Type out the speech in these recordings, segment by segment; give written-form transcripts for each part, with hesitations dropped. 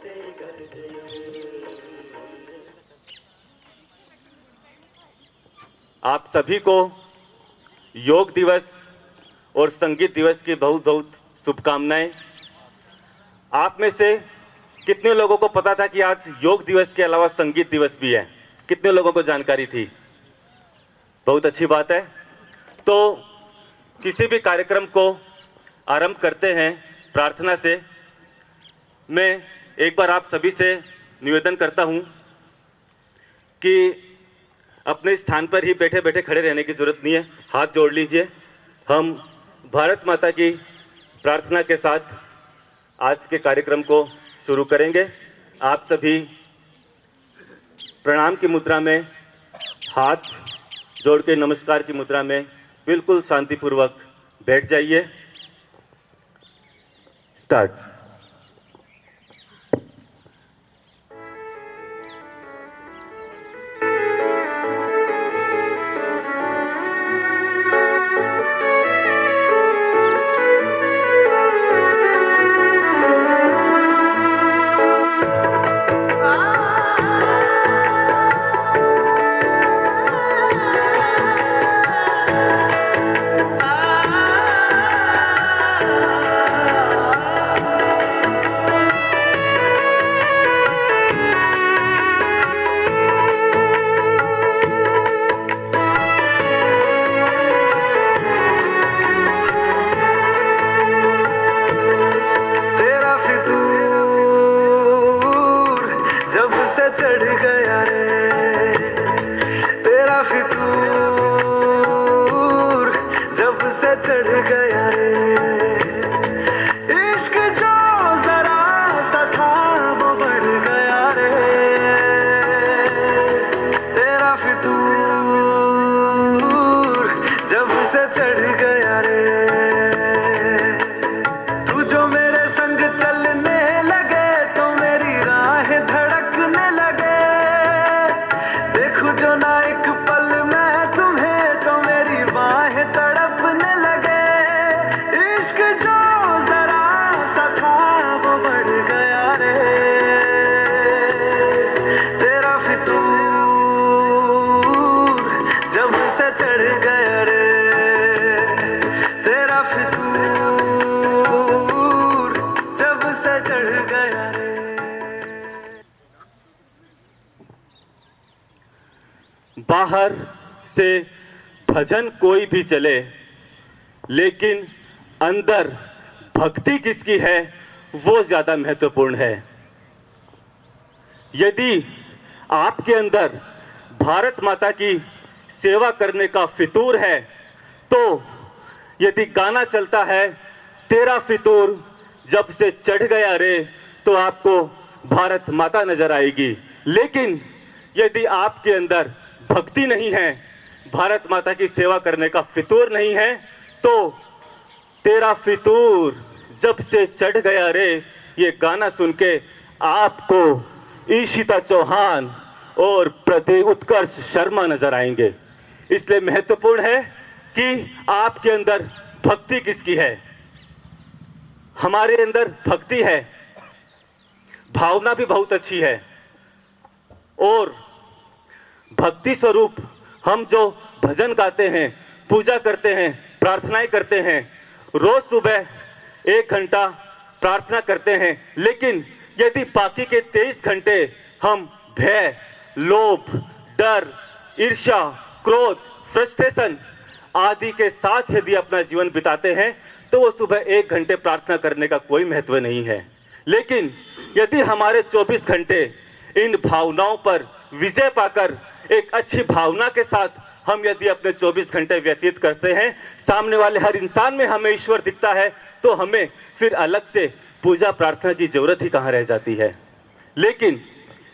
आप सभी को योग दिवस और संगीत दिवस की बहुत बहुत शुभकामनाएं। आप में से कितने लोगों को पता था कि आज योग दिवस के अलावा संगीत दिवस भी है? कितने लोगों को जानकारी थी? बहुत अच्छी बात है। तो किसी भी कार्यक्रम को आरंभ करते हैं प्रार्थना से। मैं एक बार आप सभी से निवेदन करता हूं कि अपने स्थान पर ही बैठे बैठे खड़े रहने की जरूरत नहीं है, हाथ जोड़ लीजिए। हम भारत माता की प्रार्थना के साथ आज के कार्यक्रम को शुरू करेंगे। आप सभी प्रणाम की मुद्रा में, हाथ जोड़ के नमस्कार की मुद्रा में बिल्कुल शांतिपूर्वक बैठ जाइए। स्टार्ट। बाहर से भजन कोई भी चले, लेकिन अंदर भक्ति किसकी है वो ज्यादा महत्वपूर्ण है। यदि आपके अंदर भारत माता की सेवा करने का फितूर है, तो यदि गाना चलता है तेरा फितूर जब से चढ़ गया रे, तो आपको भारत माता नजर आएगी। लेकिन यदि आपके अंदर भक्ति नहीं है, भारत माता की सेवा करने का फितूर नहीं है, तो तेरा फितूर जब से चढ़ गया रे ये गाना सुन के आपको ईशिता चौहान और प्रति उत्कर्ष शर्मा नजर आएंगे। इसलिए महत्वपूर्ण है कि आपके अंदर भक्ति किसकी है। हमारे अंदर भक्ति है, भावना भी बहुत अच्छी है, और भक्ति स्वरूप हम जो भजन गाते हैं, पूजा करते हैं, प्रार्थनाएं करते हैं, रोज सुबह 1 घंटा प्रार्थना करते हैं। लेकिन यदि बाकी के 23 घंटे हम भय, लोभ, डर, ईर्ष्या, क्रोध, फ्रस्ट्रेशन आदि के साथ यदि अपना जीवन बिताते हैं, तो वो सुबह 1 घंटे प्रार्थना करने का कोई महत्व नहीं है। लेकिन यदि हमारे 24 घंटे इन भावनाओं पर विजय पाकर एक अच्छी भावना के साथ हम यदि अपने 24 घंटे व्यतीत करते हैं, सामने वाले हर इंसान में हमें ईश्वर दिखता है, तो हमें फिर अलग से पूजा प्रार्थना की जरूरत ही कहाँ रह जाती है। लेकिन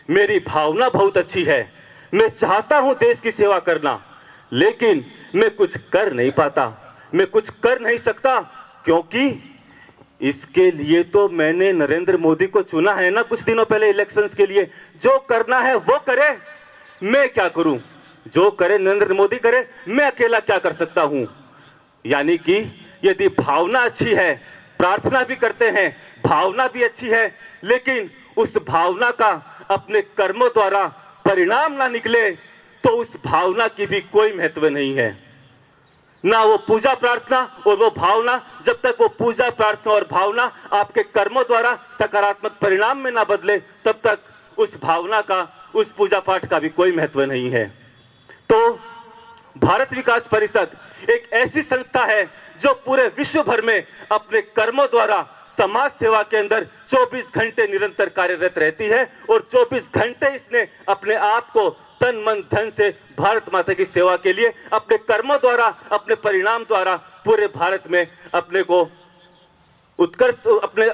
मेरी भावना बहुत अच्छी है, मैं चाहता हूं देश की सेवा करना, लेकिन मैं कुछ कर नहीं पाता, मैं कुछ कर नहीं सकता, क्योंकि इसके लिए तो मैंने नरेंद्र मोदी को चुना है ना कुछ दिनों पहले इलेक्शंस के लिए। जो करना है वो करे, मैं क्या करूं? जो करे नरेंद्र मोदी करे, मैं अकेला क्या कर सकता हूं? यानी कि यदि भावना अच्छी है, प्रार्थना भी करते हैं, भावना भी अच्छी है, लेकिन उस भावना का अपने कर्मों द्वारा परिणाम ना निकले तो उस भावना की भी कोई महत्व नहीं है। ना वो पूजा प्रार्थना और वो भावना, जब तक वो पूजा प्रार्थना और भावना आपके कर्मों द्वारा सकारात्मक परिणाम में ना बदले, तब तक उस भावना का, उस पूजा पाठ का भी कोई महत्व नहीं है। तो भारत विकास परिषद एक ऐसी संस्था है जो पूरे विश्व भर में अपने कर्मों द्वारा समाज सेवा के अंदर 24 घंटे निरंतर कार्यरत रहती है और 24 घंटे इसने अपने आप को तन मन धन से भारत माता की सेवा के लिए अपने कर्मों द्वारा, अपने परिणाम द्वारा पूरे भारत में अपने को उत्कर्ष,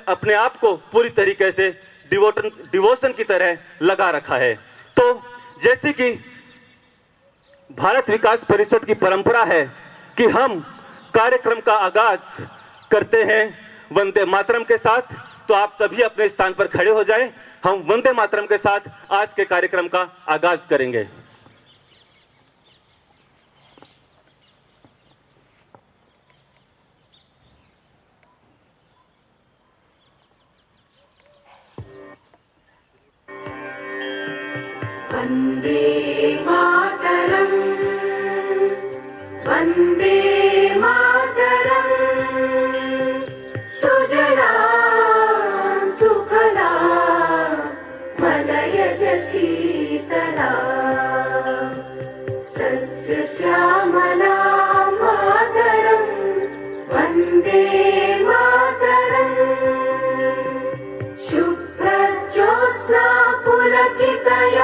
अपने आप को पूरी तरीके से डिवोशन की तरह लगा रखा है। तो जैसे कि भारत विकास परिषद की परंपरा है कि हम कार्यक्रम का आगाज करते हैं वंदे मातरम के साथ, तो आप सभी अपने स्थान पर खड़े हो जाएं। हम वंदे मातरम के साथ आज के कार्यक्रम का आगाज करेंगे। वंदे मातरम, वंदे मातरम, सुजलां सुफलां मलयज शीतलां, सस्य श्यामलां मातरं, वंदे मातरं, शुभ्रज्योत्स्ना पुलकितयामिनी,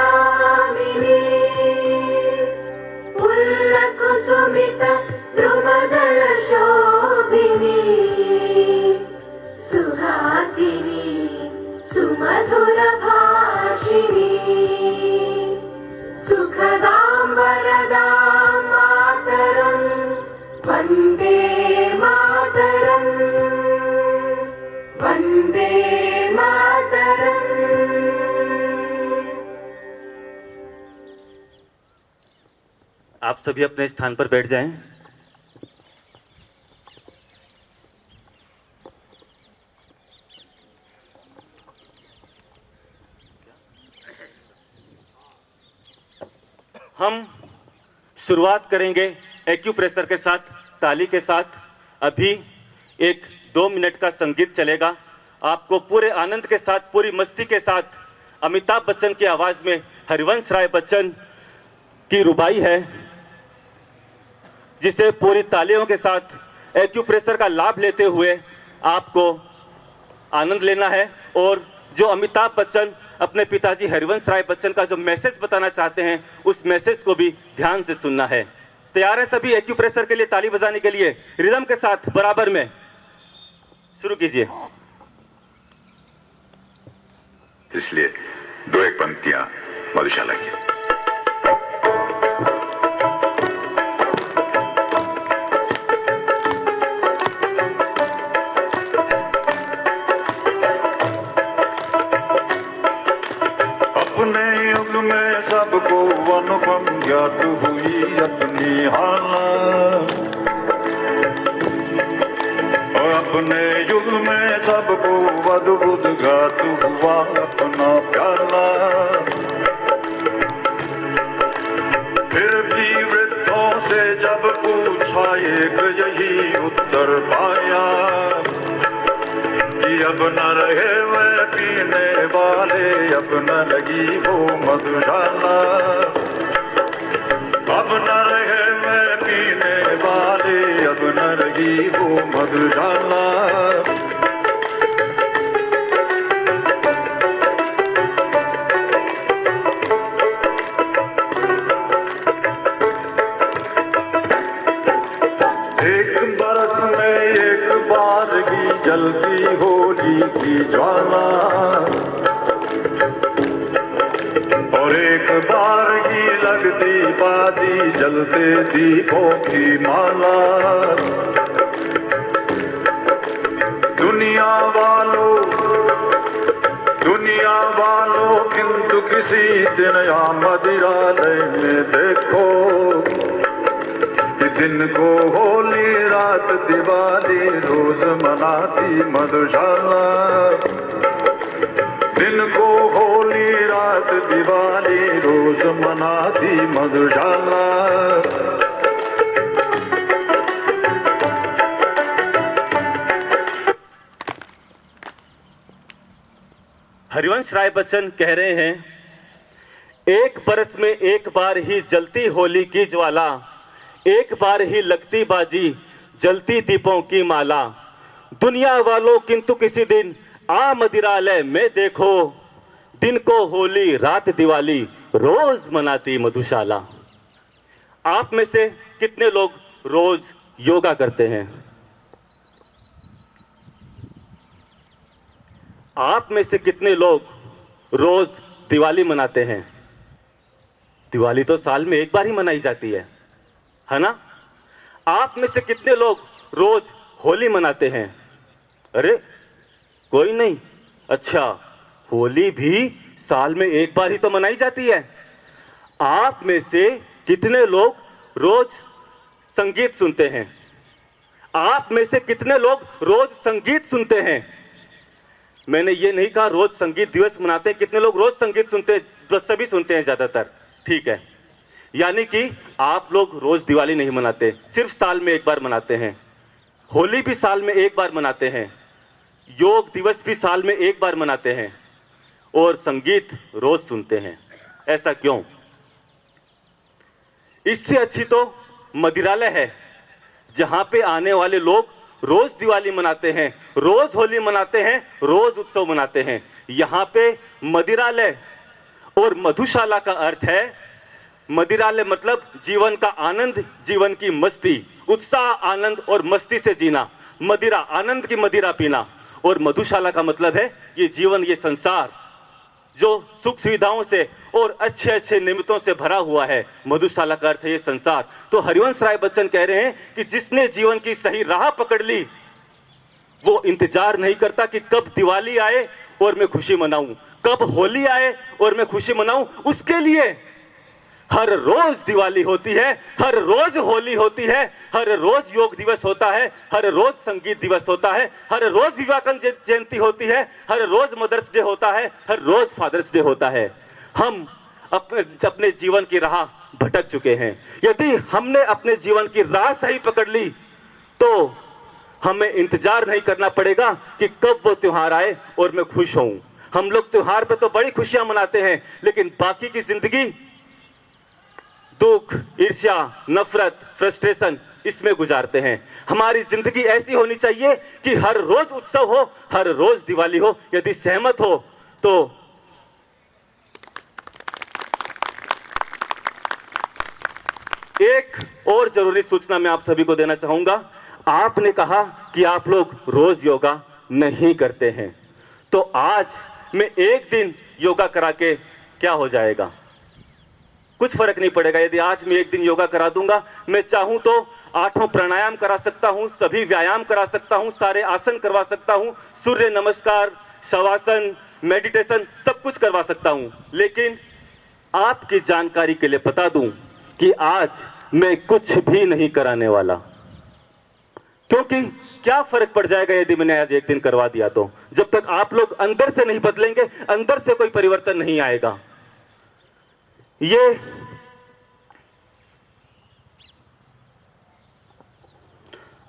पुल्लकुसुमित द्रुमदल शोभिनी, सुहासिनी सुमधुर भाषिणी, सुखदां वरदां मातरं, वन्दे मातरं, वन्दे मातरं। आप सभी अपने स्थान पर बैठ जाएं। हम शुरुआत करेंगे एक्यूप्रेशर के साथ, ताली के साथ। अभी 1-2 मिनट का संगीत चलेगा। आपको पूरे आनंद के साथ, पूरी मस्ती के साथ अमिताभ बच्चन की आवाज में हरिवंश राय बच्चन की रुबाई है, जिसे पूरी तालियों के साथ एक्यूप्रेशर का लाभ लेते हुए आपको आनंद लेना है। और जो अमिताभ बच्चन अपने पिताजी हरिवंश राय बच्चन का जो मैसेज बताना चाहते हैं, उस मैसेज को भी ध्यान से सुनना है। तैयार है सभी एक्यूप्रेशर के लिए ताली बजाने के लिए? रिदम के साथ बराबर में शुरू कीजिए। इसलिए 2-1 पंक्तियां मधुशाला की। अपने युग में सबको अनुपम ज्ञात हुई अपनी हालत, और अपने युग में सबको अद्भुत ज्ञात हुआ अपना प्याला। फिर भी वृद्धों से जब पूछा एक यही उत्तर पाया कि अब न रहे वह पीने वाले, अब न लगी वो मधुशाला, अब न रहे वह पीने वाले, अब न लगी वो मधुशाला। एक बरस में एक बार की जलती होली की ज्वाला, और एक बार की लगती बाजी जलते दीपों की माला। दुनिया वालों किंतु किसी दिन या मदिरालय में देखो कि दिन को होली, रात दिवाली, रोज मनाती मधुशाला। बनाती मधुशाला। हरिवंश राय बच्चन कह रहे हैं, एक बरस में एक बार ही जलती होली की ज्वाला, एक बार ही लगती बाजी जलती दीपों की माला। दुनिया वालों किंतु किसी दिन आ मदिरालय में देखो, दिन को होली रात दिवाली रोज मनाती मधुशाला। आप में से कितने लोग रोज योगा करते हैं? आप में से कितने लोग रोज दिवाली मनाते हैं? दिवाली तो साल में एक बार ही मनाई जाती है ना? आप में से कितने लोग रोज होली मनाते हैं? अरे कोई नहीं। अच्छा, होली भी साल में एक बार ही तो मनाई जाती है। आप में से कितने लोग रोज संगीत सुनते हैं? आप में से कितने लोग रोज संगीत सुनते हैं? मैंने ये नहीं कहा रोज संगीत दिवस मनाते हैं। कितने लोग रोज संगीत सुनते हैं? बस सभी सुनते हैं ज्यादातर, ठीक है। यानी कि आप लोग रोज दिवाली नहीं मनाते, सिर्फ साल में एक बार मनाते हैं। होली भी साल में एक बार मनाते हैं, योग दिवस भी साल में एक बार मनाते हैं, और संगीत रोज सुनते हैं। ऐसा क्यों? इससे अच्छी तो मदिरालय है, जहां पे आने वाले लोग रोज दिवाली मनाते हैं, रोज होली मनाते हैं, रोज उत्सव मनाते हैं। यहाँ पे मदिरालय और मधुशाला का अर्थ है, मदिरालय मतलब जीवन का आनंद, जीवन की मस्ती, उत्साह, आनंद और मस्ती से जीना, मदिरा, आनंद की मदिरा पीना। और मधुशाला का मतलब है ये जीवन, ये संसार जो सुख सुविधाओं से और अच्छे अच्छे निमित्तों से भरा हुआ है। मधुशाला का अर्थ है ये संसार। तो हरिवंश राय बच्चन कह रहे हैं कि जिसने जीवन की सही राह पकड़ ली, वो इंतजार नहीं करता कि कब दिवाली आए और मैं खुशी मनाऊं, कब होली आए और मैं खुशी मनाऊं। उसके लिए हर रोज दिवाली होती है, हर रोज होली होती है, हर रोज योग दिवस होता है, हर रोज संगीत दिवस होता है, हर रोज विवेकानंद जयंती होती है, हर रोज मदर्स डे होता है, हर रोज फादर्स डे होता है। हम अपने जीवन की राह भटक चुके हैं। यदि हमने अपने जीवन की राह सही पकड़ ली तो हमें इंतजार नहीं करना पड़ेगा कि कब वो त्योहार आए और मैं खुश हूं। हम लोग त्योहार पे तो बड़ी खुशियां मनाते हैं, लेकिन बाकी की जिंदगी दुख, ईर्ष्या, नफरत, फ्रस्ट्रेशन इसमें गुजारते हैं। हमारी जिंदगी ऐसी होनी चाहिए कि हर रोज उत्सव हो, हर रोज दिवाली हो। यदि सहमत हो तो एक और जरूरी सूचना मैं आप सभी को देना चाहूंगा। आपने कहा कि आप लोग रोज योगा नहीं करते हैं, तो आज मैं एक दिन योगा करा के क्या हो जाएगा? कुछ फर्क नहीं पड़ेगा। यदि आज मैं एक दिन योगा करा दूंगा, मैं चाहूं तो 8 प्राणायाम करा सकता हूं, सभी व्यायाम करा सकता हूं, सारे आसन करवा सकता हूं, सूर्य नमस्कार, शवासन, मेडिटेशन सब कुछ करवा सकता हूं। लेकिन आपकी जानकारी के लिए बता दूं कि आज मैं कुछ भी नहीं कराने वाला, क्योंकि क्या फर्क पड़ जाएगा यदि मैंने आज एक दिन करवा दिया तो? जब तक आप लोग अंदर से नहीं बदलेंगे, अंदर से कोई परिवर्तन नहीं आएगा। ये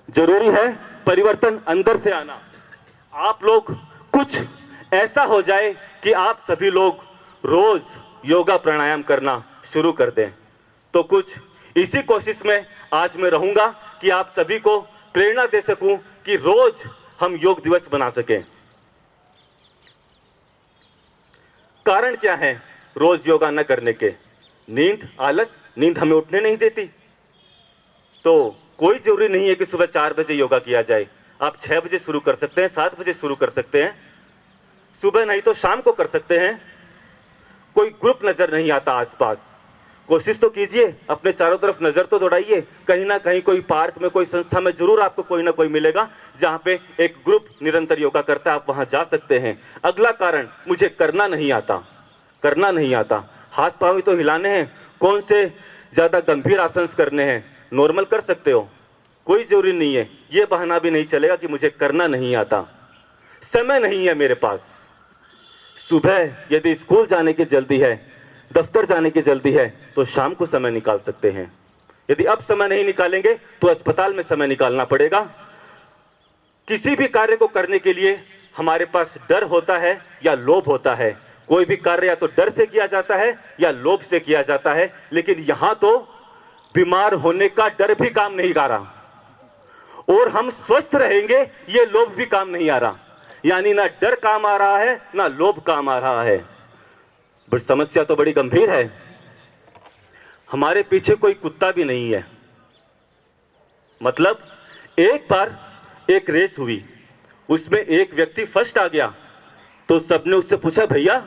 जरूरी है परिवर्तन अंदर से आना। आप लोग कुछ ऐसा हो जाए कि आप सभी लोग रोज योगा प्राणायाम करना शुरू कर दें। तो कुछ इसी कोशिश में आज मैं रहूंगा कि आप सभी को प्रेरणा दे सकूं कि रोज हम योग दिवस बना सकें। कारण क्या है रोज योगा न करने के? नींद, आलस। नींद हमें उठने नहीं देती। तो कोई जरूरी नहीं है कि सुबह 4 बजे योगा किया जाए। आप 6 बजे शुरू कर सकते हैं, 7 बजे शुरू कर सकते हैं, सुबह नहीं तो शाम को कर सकते हैं। कोई ग्रुप नजर नहीं आता आसपास, कोशिश तो कीजिए, अपने चारों तरफ नजर तो दौड़ाइए। कहीं ना कहीं कोई पार्क में, कोई संस्था में जरूर आपको कोई ना कोई मिलेगा जहां पे एक ग्रुप निरंतर योगा करता है, आप वहां जा सकते हैं। अगला कारण, मुझे करना नहीं आता। करना नहीं आता, हाथ पांव ही तो हिलाने हैं, कौन से ज्यादा गंभीर आसन करने हैं, नॉर्मल कर सकते हो, कोई जरूरी नहीं है। ये बहाना भी नहीं चलेगा कि मुझे करना नहीं आता, समय नहीं है मेरे पास। सुबह यदि स्कूल जाने की जल्दी है दफ्तर जाने की जल्दी है तो शाम को समय निकाल सकते हैं। यदि अब समय नहीं निकालेंगे तो अस्पताल में समय निकालना पड़ेगा। किसी भी कार्य को करने के लिए हमारे पास डर होता है या लोभ होता है। कोई भी कार्य या तो डर से किया जाता है या लोभ से किया जाता है, लेकिन यहां तो बीमार होने का डर भी काम नहीं आ रहा और हम स्वस्थ रहेंगे ये लोभ भी काम नहीं आ रहा। यानी ना डर काम आ रहा है ना लोभ काम आ रहा है। बट समस्या तो बड़ी गंभीर है। हमारे पीछे कोई कुत्ता भी नहीं है। मतलब एक बार एक रेस हुई, उसमें एक व्यक्ति फर्स्ट आ गया तो सबने उससे पूछा, भैया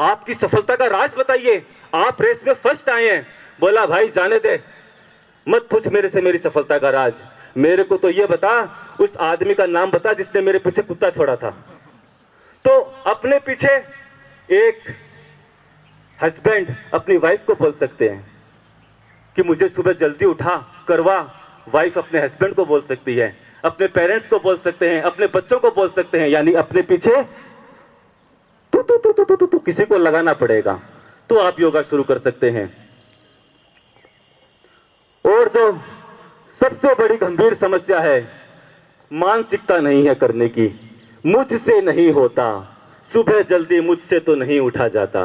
आपकी सफलता का राज बताइए, आप रेस में फर्स्ट आए हैं। बोला, भाई जाने दे, मत पूछ मेरे से मेरी सफलता का राज, मेरे को तो ये बता उस आदमी का नाम बता जिसने मेरे पीछे कुत्ता छोड़ा था। तो अपने पीछे एक हस्बैंड अपनी वाइफ को बोल सकते हैं कि मुझे सुबह जल्दी उठा करवा, वाइफ अपने हस्बैंड को बोल सकती है, अपने पेरेंट्स को बोल सकते हैं, अपने बच्चों को बोल सकते हैं। यानी अपने पीछे तू किसी को लगाना पड़ेगा तो आप योगा शुरू कर सकते हैं। और जो सबसे बड़ी गंभीर समस्या है, मानसिकता नहीं है करने की। मुझसे नहीं होता, सुबह जल्दी मुझसे तो नहीं उठा जाता।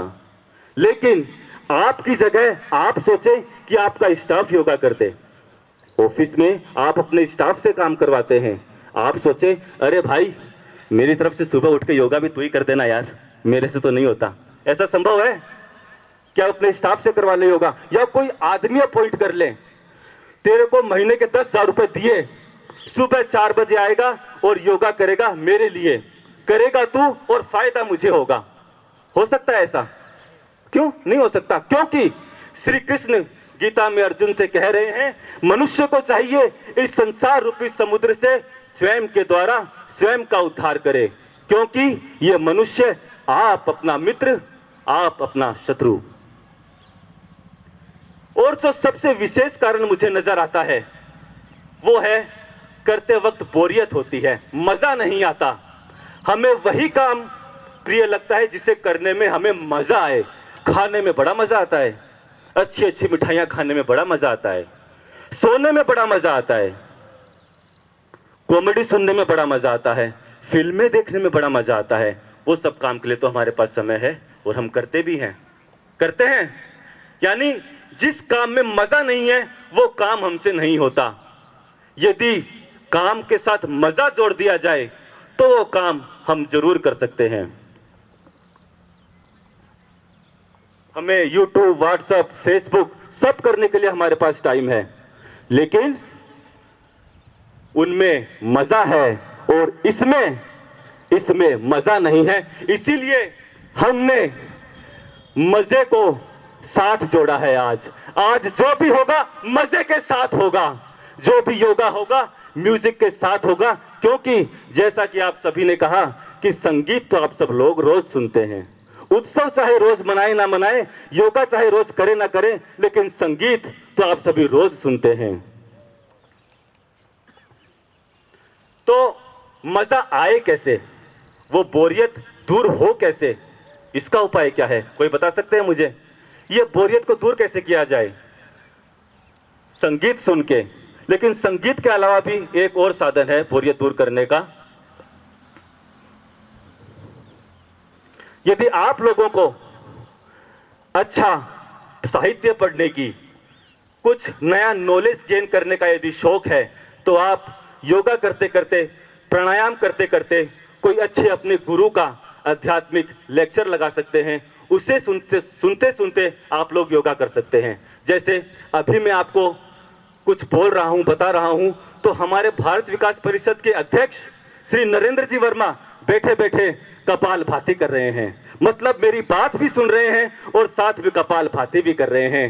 लेकिन आपकी जगह आप सोचें कि आपका स्टाफ योगा करते। ऑफिस में आप अपने स्टाफ से काम करवाते हैं, आप सोचें अरे भाई मेरी तरफ से सुबह उठ के योगा भी तू ही कर देना यार, मेरे से तो नहीं होता। ऐसा संभव है क्या? अपने स्टाफ से करवा ले योगा, या कोई आदमी अपॉइंट कर ले। तेरे को महीने के 10,000 रुपए दिए, सुबह 4 बजे आएगा और योगा करेगा, मेरे लिए करेगा तू और फायदा मुझे होगा। हो सकता है ऐसा? क्यों नहीं हो सकता? क्योंकि श्री कृष्ण गीता में अर्जुन से कह रहे हैं, मनुष्य को चाहिए इस संसार रूपी समुद्र से स्वयं के द्वारा स्वयं का उद्धार करे, क्योंकि ये मनुष्य आप अपना मित्र, आप अपना शत्रु। और जो सबसे विशेष कारण मुझे नजर आता है वो है करते वक्त बोरियत होती है, मजा नहीं आता। हमें वही काम प्रिय लगता है जिसे करने में हमें मजा आए। खाने में बड़ा मजा आता है, अच्छी अच्छी मिठाइयां खाने में बड़ा मजा आता है, सोने में बड़ा मजा आता है, कॉमेडी सुनने में बड़ा मजा आता है, फिल्में देखने में बड़ा मजा आता है। वो सब काम के लिए तो हमारे पास समय है और हम करते भी हैं, करते हैं। यानी जिस काम में मजा नहीं है वो काम हमसे नहीं होता। यदि काम के साथ मजा जोड़ दिया जाए तो वो काम हम जरूर कर सकते हैं। हमें YouTube, WhatsApp, Facebook सब करने के लिए हमारे पास टाइम है, लेकिन उनमें मजा है और इसमें मजा नहीं है। इसीलिए हमने मजे को साथ जोड़ा है। आज जो भी होगा मजे के साथ होगा, जो भी योगा होगा म्यूजिक के साथ होगा। क्योंकि जैसा कि आप सभी ने कहा कि संगीत तो आप सब लोग रोज सुनते हैं। उत्सव चाहे रोज मनाए ना मनाए, योगा चाहे रोज करे ना करे, लेकिन संगीत तो आप सभी रोज सुनते हैं। तो मजा आए कैसे, वो बोरियत दूर हो कैसे, इसका उपाय क्या है? कोई बता सकते हैं मुझे? ये बोरियत को दूर कैसे किया जाए? संगीत सुन के। लेकिन संगीत के अलावा भी एक और साधन है बोरियत दूर करने का। यदि आप लोगों को अच्छा साहित्य पढ़ने की, कुछ नया नॉलेज गेन करने का यदि शौक है, तो आप योगा करते करते, प्राणायाम करते करते कोई अच्छे अपने गुरु का आध्यात्मिक लेक्चर लगा सकते हैं। उसे सुनते सुनते आप लोग योगा कर सकते हैं। जैसे अभी मैं आपको कुछ बोल रहा हूं, बता रहा हूं, तो हमारे भारत विकास परिषद के अध्यक्ष श्री नरेंद्र जी वर्मा बैठे बैठे कपाल भाती कर रहे हैं। मतलब मेरी बात भी सुन रहे हैं और साथ में कपाल भाती भी कर रहे हैं।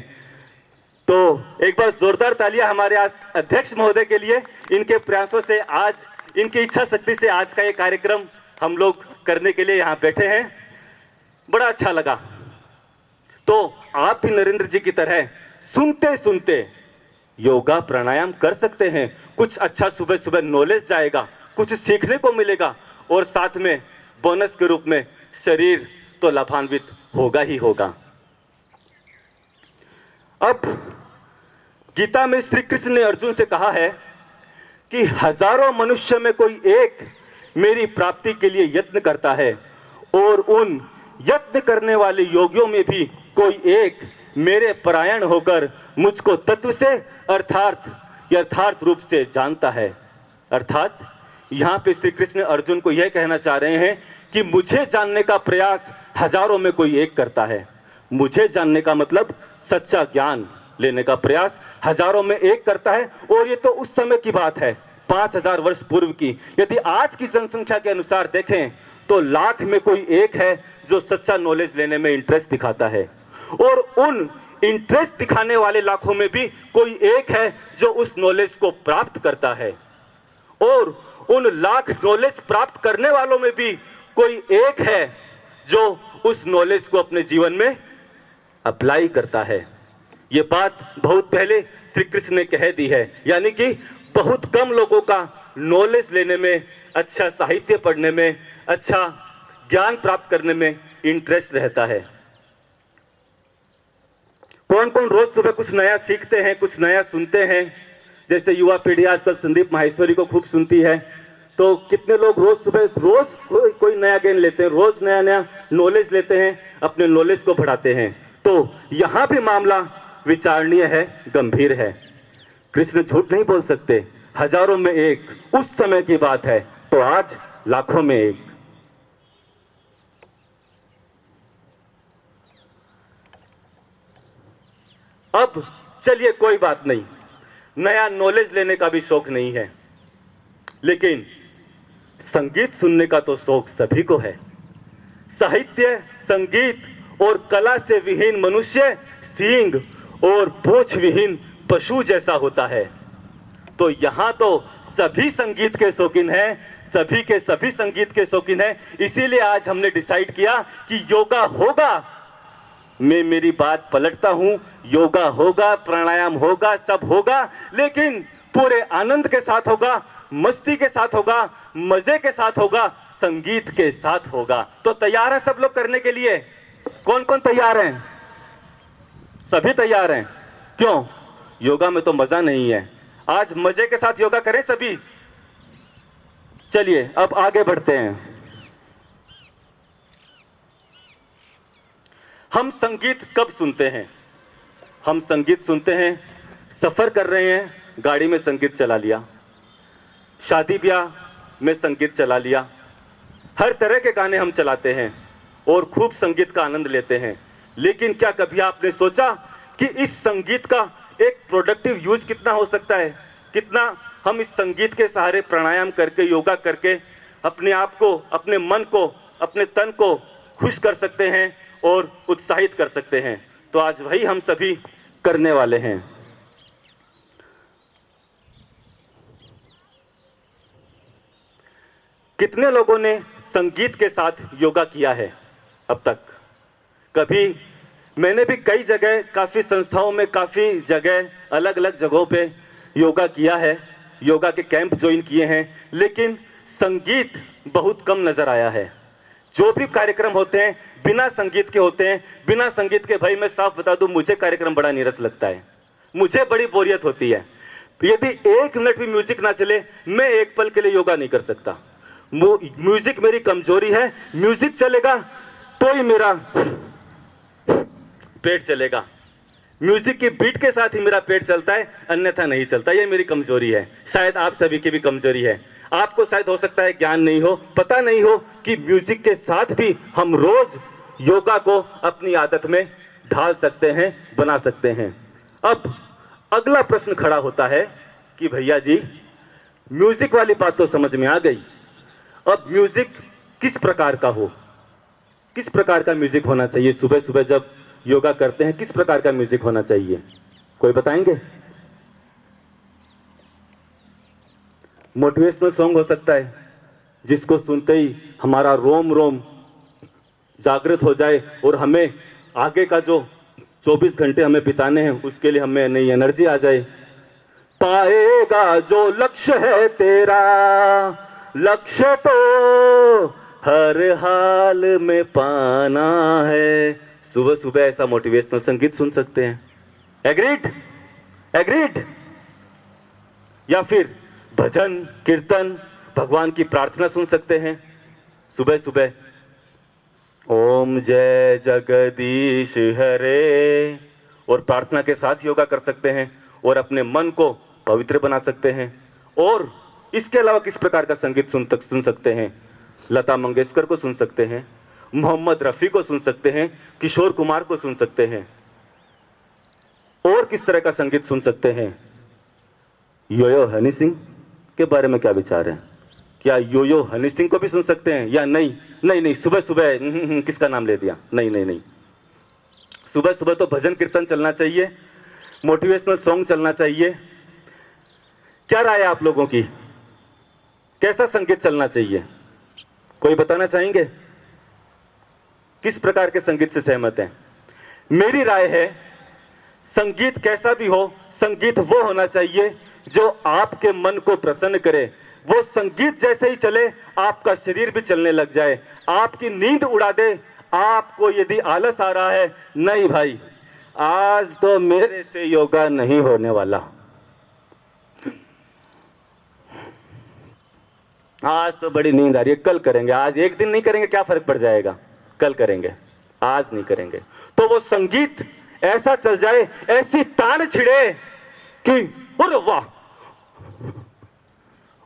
तो एक बार जोरदार तालियां हमारे आज अध्यक्ष महोदय के लिए। इनके प्रयासों से, आज इनकी इच्छा शक्ति से आज का ये कार्यक्रम हम लोग करने के लिए यहाँ बैठे हैं। बड़ा अच्छा लगा। तो आप भी नरेंद्र जी की तरह सुनते सुनते योगा प्राणायाम कर सकते हैं। कुछ अच्छा सुबह सुबह नॉलेज जाएगा, कुछ सीखने को मिलेगा और साथ में बोनस के रूप में शरीर तो लाभान्वित होगा ही होगा। अब गीता में श्री कृष्ण ने अर्जुन से कहा है कि हजारों मनुष्य में कोई एक मेरी प्राप्ति के लिए यत्न करता है, और उन यत्न करने वाले योगियों में भी कोई एक मेरे परायण होकर मुझको तत्व से यथार्थ रूप से जानता है। अर्थात यहाँ पे श्री कृष्ण अर्जुन को यह कहना चाह रहे हैं कि मुझे जानने का प्रयास हजारों में कोई एक करता है। मुझे जानने का मतलब सच्चा ज्ञान लेने का प्रयास हजारों में एक करता है, और ये तो उस समय की बात है, 5000 वर्ष पूर्व की। यदि आज की जनसंख्या के अनुसार देखें तो लाख में कोई एक है जो सच्चा नॉलेज लेने में इंटरेस्ट दिखाता है, और उन इंटरेस्ट दिखाने वाले लाखों में भी कोई एक है जो उस नॉलेज को प्राप्त करता है, और उन लाख नॉलेज प्राप्त करने वालों में भी कोई एक है जो उस नॉलेज को अपने जीवन में अप्लाई करता है। ये बात बहुत पहले श्री कृष्ण ने कह दी है, यानी कि बहुत कम लोगों का नॉलेज लेने में, अच्छा साहित्य पढ़ने में, अच्छा ज्ञान प्राप्त करने में इंटरेस्ट रहता है। कौन कौन रोज सुबह कुछ नया सीखते हैं, कुछ नया सुनते हैं? जैसे युवा पीढ़ी आजकल संदीप माहेश्वरी को खूब सुनती है, तो कितने लोग रोज सुबह कोई नया ज्ञान लेते हैं, रोज नया नया नॉलेज लेते हैं, अपने नॉलेज को बढ़ाते हैं। तो यहां भी मामला विचारणीय है, गंभीर है। कृष्ण झूठ नहीं बोल सकते। हजारों में एक उस समय की बात है, तो आज लाखों में एक। अब चलिए कोई बात नहीं, नया नॉलेज लेने का भी शौक नहीं है, लेकिन संगीत सुनने का तो शौक सभी को है। साहित्य, संगीत और कला से विहीन मनुष्य सींग और पूंछ विहीन पशु जैसा होता है। तो यहां तो सभी संगीत के शौकीन हैं, सभी के सभी संगीत के शौकीन हैं। इसीलिए आज हमने डिसाइड किया कि योगा होगा। मैं मेरी बात पलटता हूं, योगा होगा, प्राणायाम होगा, सब होगा, लेकिन पूरे आनंद के साथ होगा, मस्ती के साथ होगा, मजे के साथ होगा, संगीत के साथ होगा। तो तैयार है सब लोग करने के लिए? कौन कौन तैयार हैं? सभी तैयार हैं। क्यों? योगा में तो मजा नहीं है। आज मजे के साथ योगा करें सभी। चलिए अब आगे बढ़ते हैं। हम संगीत कब सुनते हैं? हम संगीत सुनते हैं सफर कर रहे हैं, गाड़ी में संगीत चला लिया, शादी ब्याह में संगीत चला लिया, हर तरह के गाने हम चलाते हैं और खूब संगीत का आनंद लेते हैं। लेकिन क्या कभी आपने सोचा कि इस संगीत का एक प्रोडक्टिव यूज कितना हो सकता है? कितना हम इस संगीत के सहारे प्राणायाम करके, योगा करके अपने आप को, अपने मन को, अपने तन को खुश कर सकते हैं और उत्साहित कर सकते हैं। तो आज वही हम सभी करने वाले हैं। कितने लोगों ने संगीत के साथ योगा किया है अब तक? कभी मैंने भी कई जगह, काफी संस्थाओं में, काफी जगह, अलग अलग जगहों पे योगा किया है, योगा के कैंप ज्वाइन किए हैं, लेकिन संगीत बहुत कम नजर आया है। जो भी कार्यक्रम होते हैं बिना संगीत के होते हैं। बिना संगीत के, भाई मैं साफ बता दूं, मुझे कार्यक्रम बड़ा नीरस लगता है, मुझे बड़ी बोरियत होती है। यदि 1 मिनट भी म्यूजिक ना चले, मैं एक पल के लिए योगा नहीं कर सकता। म्यूजिक मेरी कमजोरी है। म्यूजिक चलेगा तो ही मेरा पेट चलेगा, म्यूजिक की बीट के साथ ही मेरा पेट चलता है, अन्यथा नहीं चलता। ये मेरी कमजोरी है, शायद आप सभी की भी कमजोरी है। आपको शायद हो सकता है ज्ञान नहीं हो, पता नहीं हो कि म्यूजिक के साथ भी हम रोज योगा को अपनी आदत में ढाल सकते हैं, बना सकते हैं। अब अगला प्रश्न खड़ा होता है कि भैया जी, म्यूजिक वाली बात तो समझ में आ गई, अब म्यूजिक किस प्रकार का हो, किस प्रकार का म्यूजिक होना चाहिए? सुबह सुबह जब योगा करते हैं किस प्रकार का म्यूजिक होना चाहिए? कोई बताएंगे? मोटिवेशनल सॉन्ग हो सकता है, जिसको सुनते ही हमारा रोम रोम जागृत हो जाए और हमें आगे का जो 24 घंटे हमें बिताने हैं उसके लिए हमें नई एनर्जी आ जाए। पाएगा जो लक्ष्य है तेरा, लक्ष्य तो हर हाल में पाना है। सुबह सुबह ऐसा मोटिवेशनल संगीत सुन सकते हैं। एग्रीड? एग्रीड? या फिर भजन कीर्तन भगवान की प्रार्थना सुन सकते हैं सुबह सुबह, ओम जय जगदीश हरे, और प्रार्थना के साथ योगा कर सकते हैं और अपने मन को पवित्र बना सकते हैं। और इसके अलावा किस प्रकार का संगीत सुन सकते हैं? लता मंगेशकर को सुन सकते हैं, मोहम्मद रफ़ी को सुन सकते हैं, किशोर कुमार को सुन सकते हैं। और किस तरह का संगीत सुन सकते हैं? योयो हनी सिंह के बारे में क्या विचार है? क्या योयो हनी सिंह को भी सुन सकते हैं या नहीं? नहीं नहीं, सुबह सुबह किसका नाम ले दिया? नहीं नहीं नहीं, सुबह सुबह तो भजन कीर्तन चलना चाहिए, मोटिवेशनल सॉन्ग चलना चाहिए। क्या राय है आप लोगों की? कैसा संगीत चलना चाहिए? कोई बताना चाहेंगे? किस प्रकार के संगीत से सहमत हैं? मेरी राय है संगीत कैसा भी हो, संगीत वो होना चाहिए जो आपके मन को प्रसन्न करे। वो संगीत जैसे ही चले आपका शरीर भी चलने लग जाए, आपकी नींद उड़ा दे। आपको यदि आलस आ रहा है, नहीं भाई आज तो मेरे से योगा नहीं होने वाला, आज तो बड़ी नींद आ रही है, कल करेंगे, आज एक दिन नहीं करेंगे क्या फर्क पड़ जाएगा, कल करेंगे, आज नहीं करेंगे। तो वो संगीत ऐसा चल जाए, ऐसी तान छिड़े कि अरे वाह,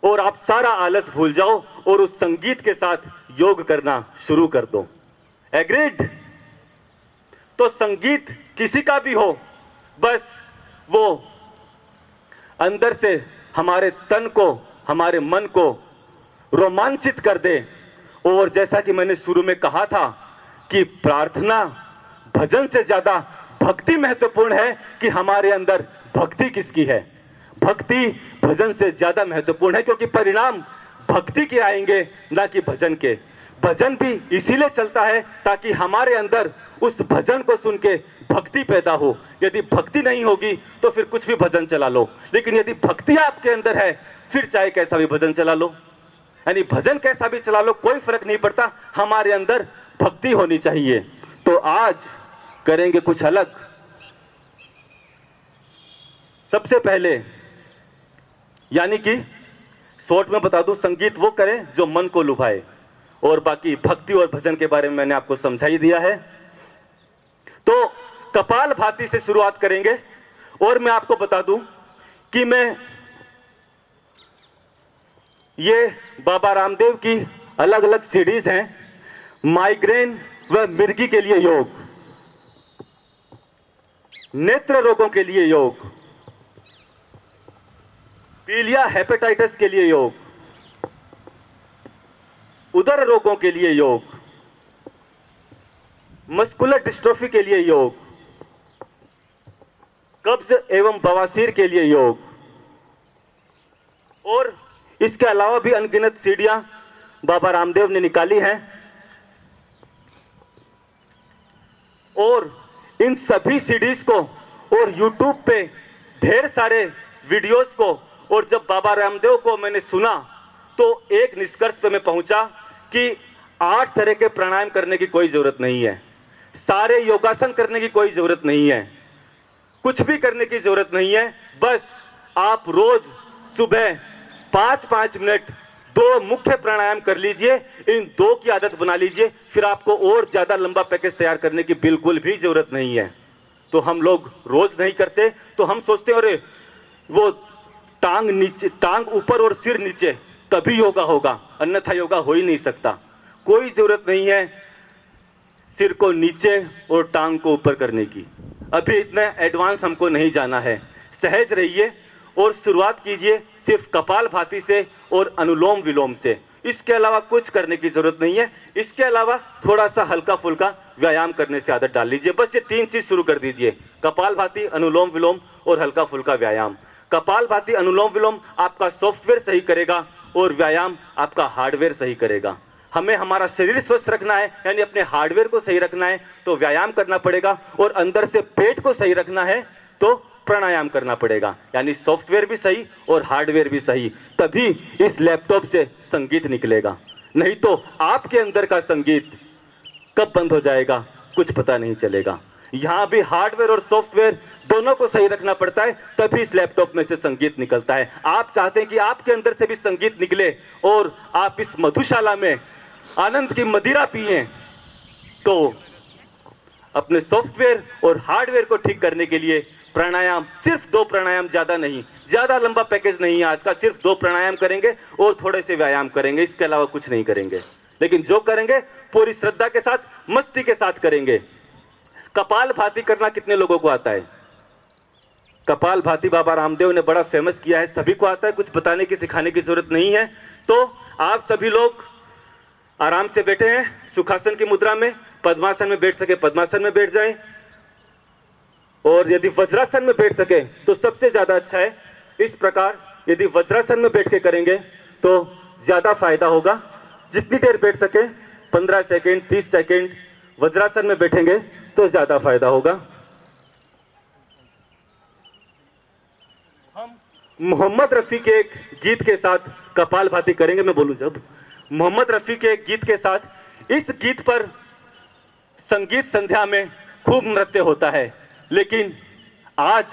और आप सारा आलस भूल जाओ और उस संगीत के साथ योग करना शुरू कर दो। एग्रीड? तो संगीत किसी का भी हो, बस वो अंदर से हमारे तन को, हमारे मन को रोमांचित कर दे। और जैसा कि मैंने शुरू में कहा था कि प्रार्थना भजन से ज्यादा भक्ति महत्वपूर्ण है, कि हमारे अंदर भक्ति किसकी है। भक्ति भजन से ज्यादा महत्वपूर्ण है, क्योंकि परिणाम भक्ति के आएंगे, ना कि भजन के। भजन भी इसीलिए चलता है ताकि हमारे अंदर उस भजन को सुन के भक्ति पैदा हो। यदि भक्ति नहीं होगी तो फिर कुछ भी भजन चला लो, लेकिन यदि भक्ति आपके अंदर है फिर चाहे कैसा भी भजन चला लो, यानी भजन कैसा भी चला लो, कोई फर्क नहीं पड़ता, हमारे अंदर भक्ति होनी चाहिए। तो आज करेंगे कुछ अलग। सबसे पहले, यानी कि शॉर्ट में बता दूं, संगीत वो करें जो मन को लुभाए, और बाकी भक्ति और भजन के बारे में मैंने आपको समझा ही दिया है। तो कपालभाति से शुरुआत करेंगे। और मैं आपको बता दूं कि मैं ये बाबा रामदेव की अलग अलग सीरीज हैं, माइग्रेन व मिर्गी के लिए योग, नेत्र रोगों के लिए योग, पीलिया हेपेटाइटिस के लिए योग, उदर रोगों के लिए योग, मस्कुलर डिस्ट्रोफी के लिए योग, कब्ज एवं बवासीर के लिए योग, और इसके अलावा भी अनगिनत सीढ़ियां बाबा रामदेव ने निकाली हैं। और इन सभी सीडीज को और यूट्यूब पे ढेर सारे वीडियोस को, और जब बाबा रामदेव को मैंने सुना तो एक निष्कर्ष पे मैं पहुंचा कि 8 तरह के प्राणायाम करने की कोई जरूरत नहीं है, सारे योगासन करने की कोई जरूरत नहीं है, कुछ भी करने की जरूरत नहीं है। बस आप रोज सुबह 5-5 मिनट 2 मुख्य प्राणायाम कर लीजिए, इन 2 की आदत बना लीजिए, फिर आपको और ज्यादा लंबा पैकेज तैयार करने की बिल्कुल भी जरूरत नहीं है। तो हम लोग रोज नहीं करते, तो हम सोचते हैं अरे वो टांग नीचे, टांग ऊपर और सिर नीचे तभी योगा होगा, अन्यथा योगा हो ही नहीं सकता। कोई जरूरत नहीं है सिर को नीचे और टांग को ऊपर करने की, अभी इतना एडवांस हमको नहीं जाना है। सहज रहिए और शुरुआत कीजिए सिर्फ कपालभाति से और अनुलोम विलोम से, इसके अलावा कुछ करने की जरूरत नहीं है। इसके अलावा थोड़ा सा हल्का फुल्का व्यायाम करने से आदत डाल लीजिए, बस ये 3 चीज शुरू कर दीजिए, कपालभाति, अनुलोम विलोम और हल्का फुल्का व्यायाम। कपालभाति अनुलोम विलोम आपका सॉफ्टवेयर सही करेगा और व्यायाम आपका हार्डवेयर सही करेगा। हमें हमारा शरीर स्वस्थ रखना है, यानी अपने हार्डवेयर को सही रखना है तो व्यायाम करना पड़ेगा, और अंदर से पेट को सही रखना है तो प्राणायाम करना पड़ेगा, यानी सॉफ्टवेयर भी सही और हार्डवेयर भी सही, तभी इस लैपटॉप से संगीत निकलेगा। नहीं तो आपके अंदर का संगीत कब बंद हो जाएगा कुछ पता नहीं चलेगा। यहाँ भी हार्डवेयर और सॉफ्टवेयर दोनों को सही रखना पड़ता है, तभी इस लैपटॉप में से संगीत निकलता है। आप चाहते हैं कि आपके अंदर से भी संगीत निकले और आप इस मधुशाला में आनंद की मदिरा पिए, तो अपने सॉफ्टवेयर और हार्डवेयर को ठीक करने के लिए प्राणायाम, सिर्फ 2 प्राणायाम, ज्यादा नहीं, ज्यादा लंबा पैकेज नहीं है आज का, सिर्फ 2 प्राणायाम करेंगे और थोड़े से व्यायाम करेंगे, इसके अलावा कुछ नहीं करेंगे। लेकिन जो करेंगे पूरी श्रद्धा के साथ, मस्ती के साथ करेंगे। कपाल भाती करना कितने लोगों को आता है? कपाल भाती बाबा रामदेव ने बड़ा फेमस किया है, सभी को आता है, कुछ बताने की सिखाने की जरूरत नहीं है। तो आप सभी लोग आराम से बैठे हैं सुखासन की मुद्रा में, पद्मासन में बैठ सके पद्मासन में बैठ जाएं, और यदि वज्रासन में बैठ सके तो सबसे ज्यादा अच्छा है। इस प्रकार यदि वज्रासन में बैठ के करेंगे तो ज्यादा फायदा होगा। जितनी देर बैठ सके, 15 सेकेंड, 30 सेकेंड वज्रासन में बैठेंगे तो ज्यादा फायदा होगा। हम मोहम्मद रफी के एक गीत के साथ कपाल भाती करेंगे। मैं बोलूं जब, मोहम्मद रफी के एक गीत के साथ, इस गीत पर संगीत संध्या में खूब नृत्य होता है, लेकिन आज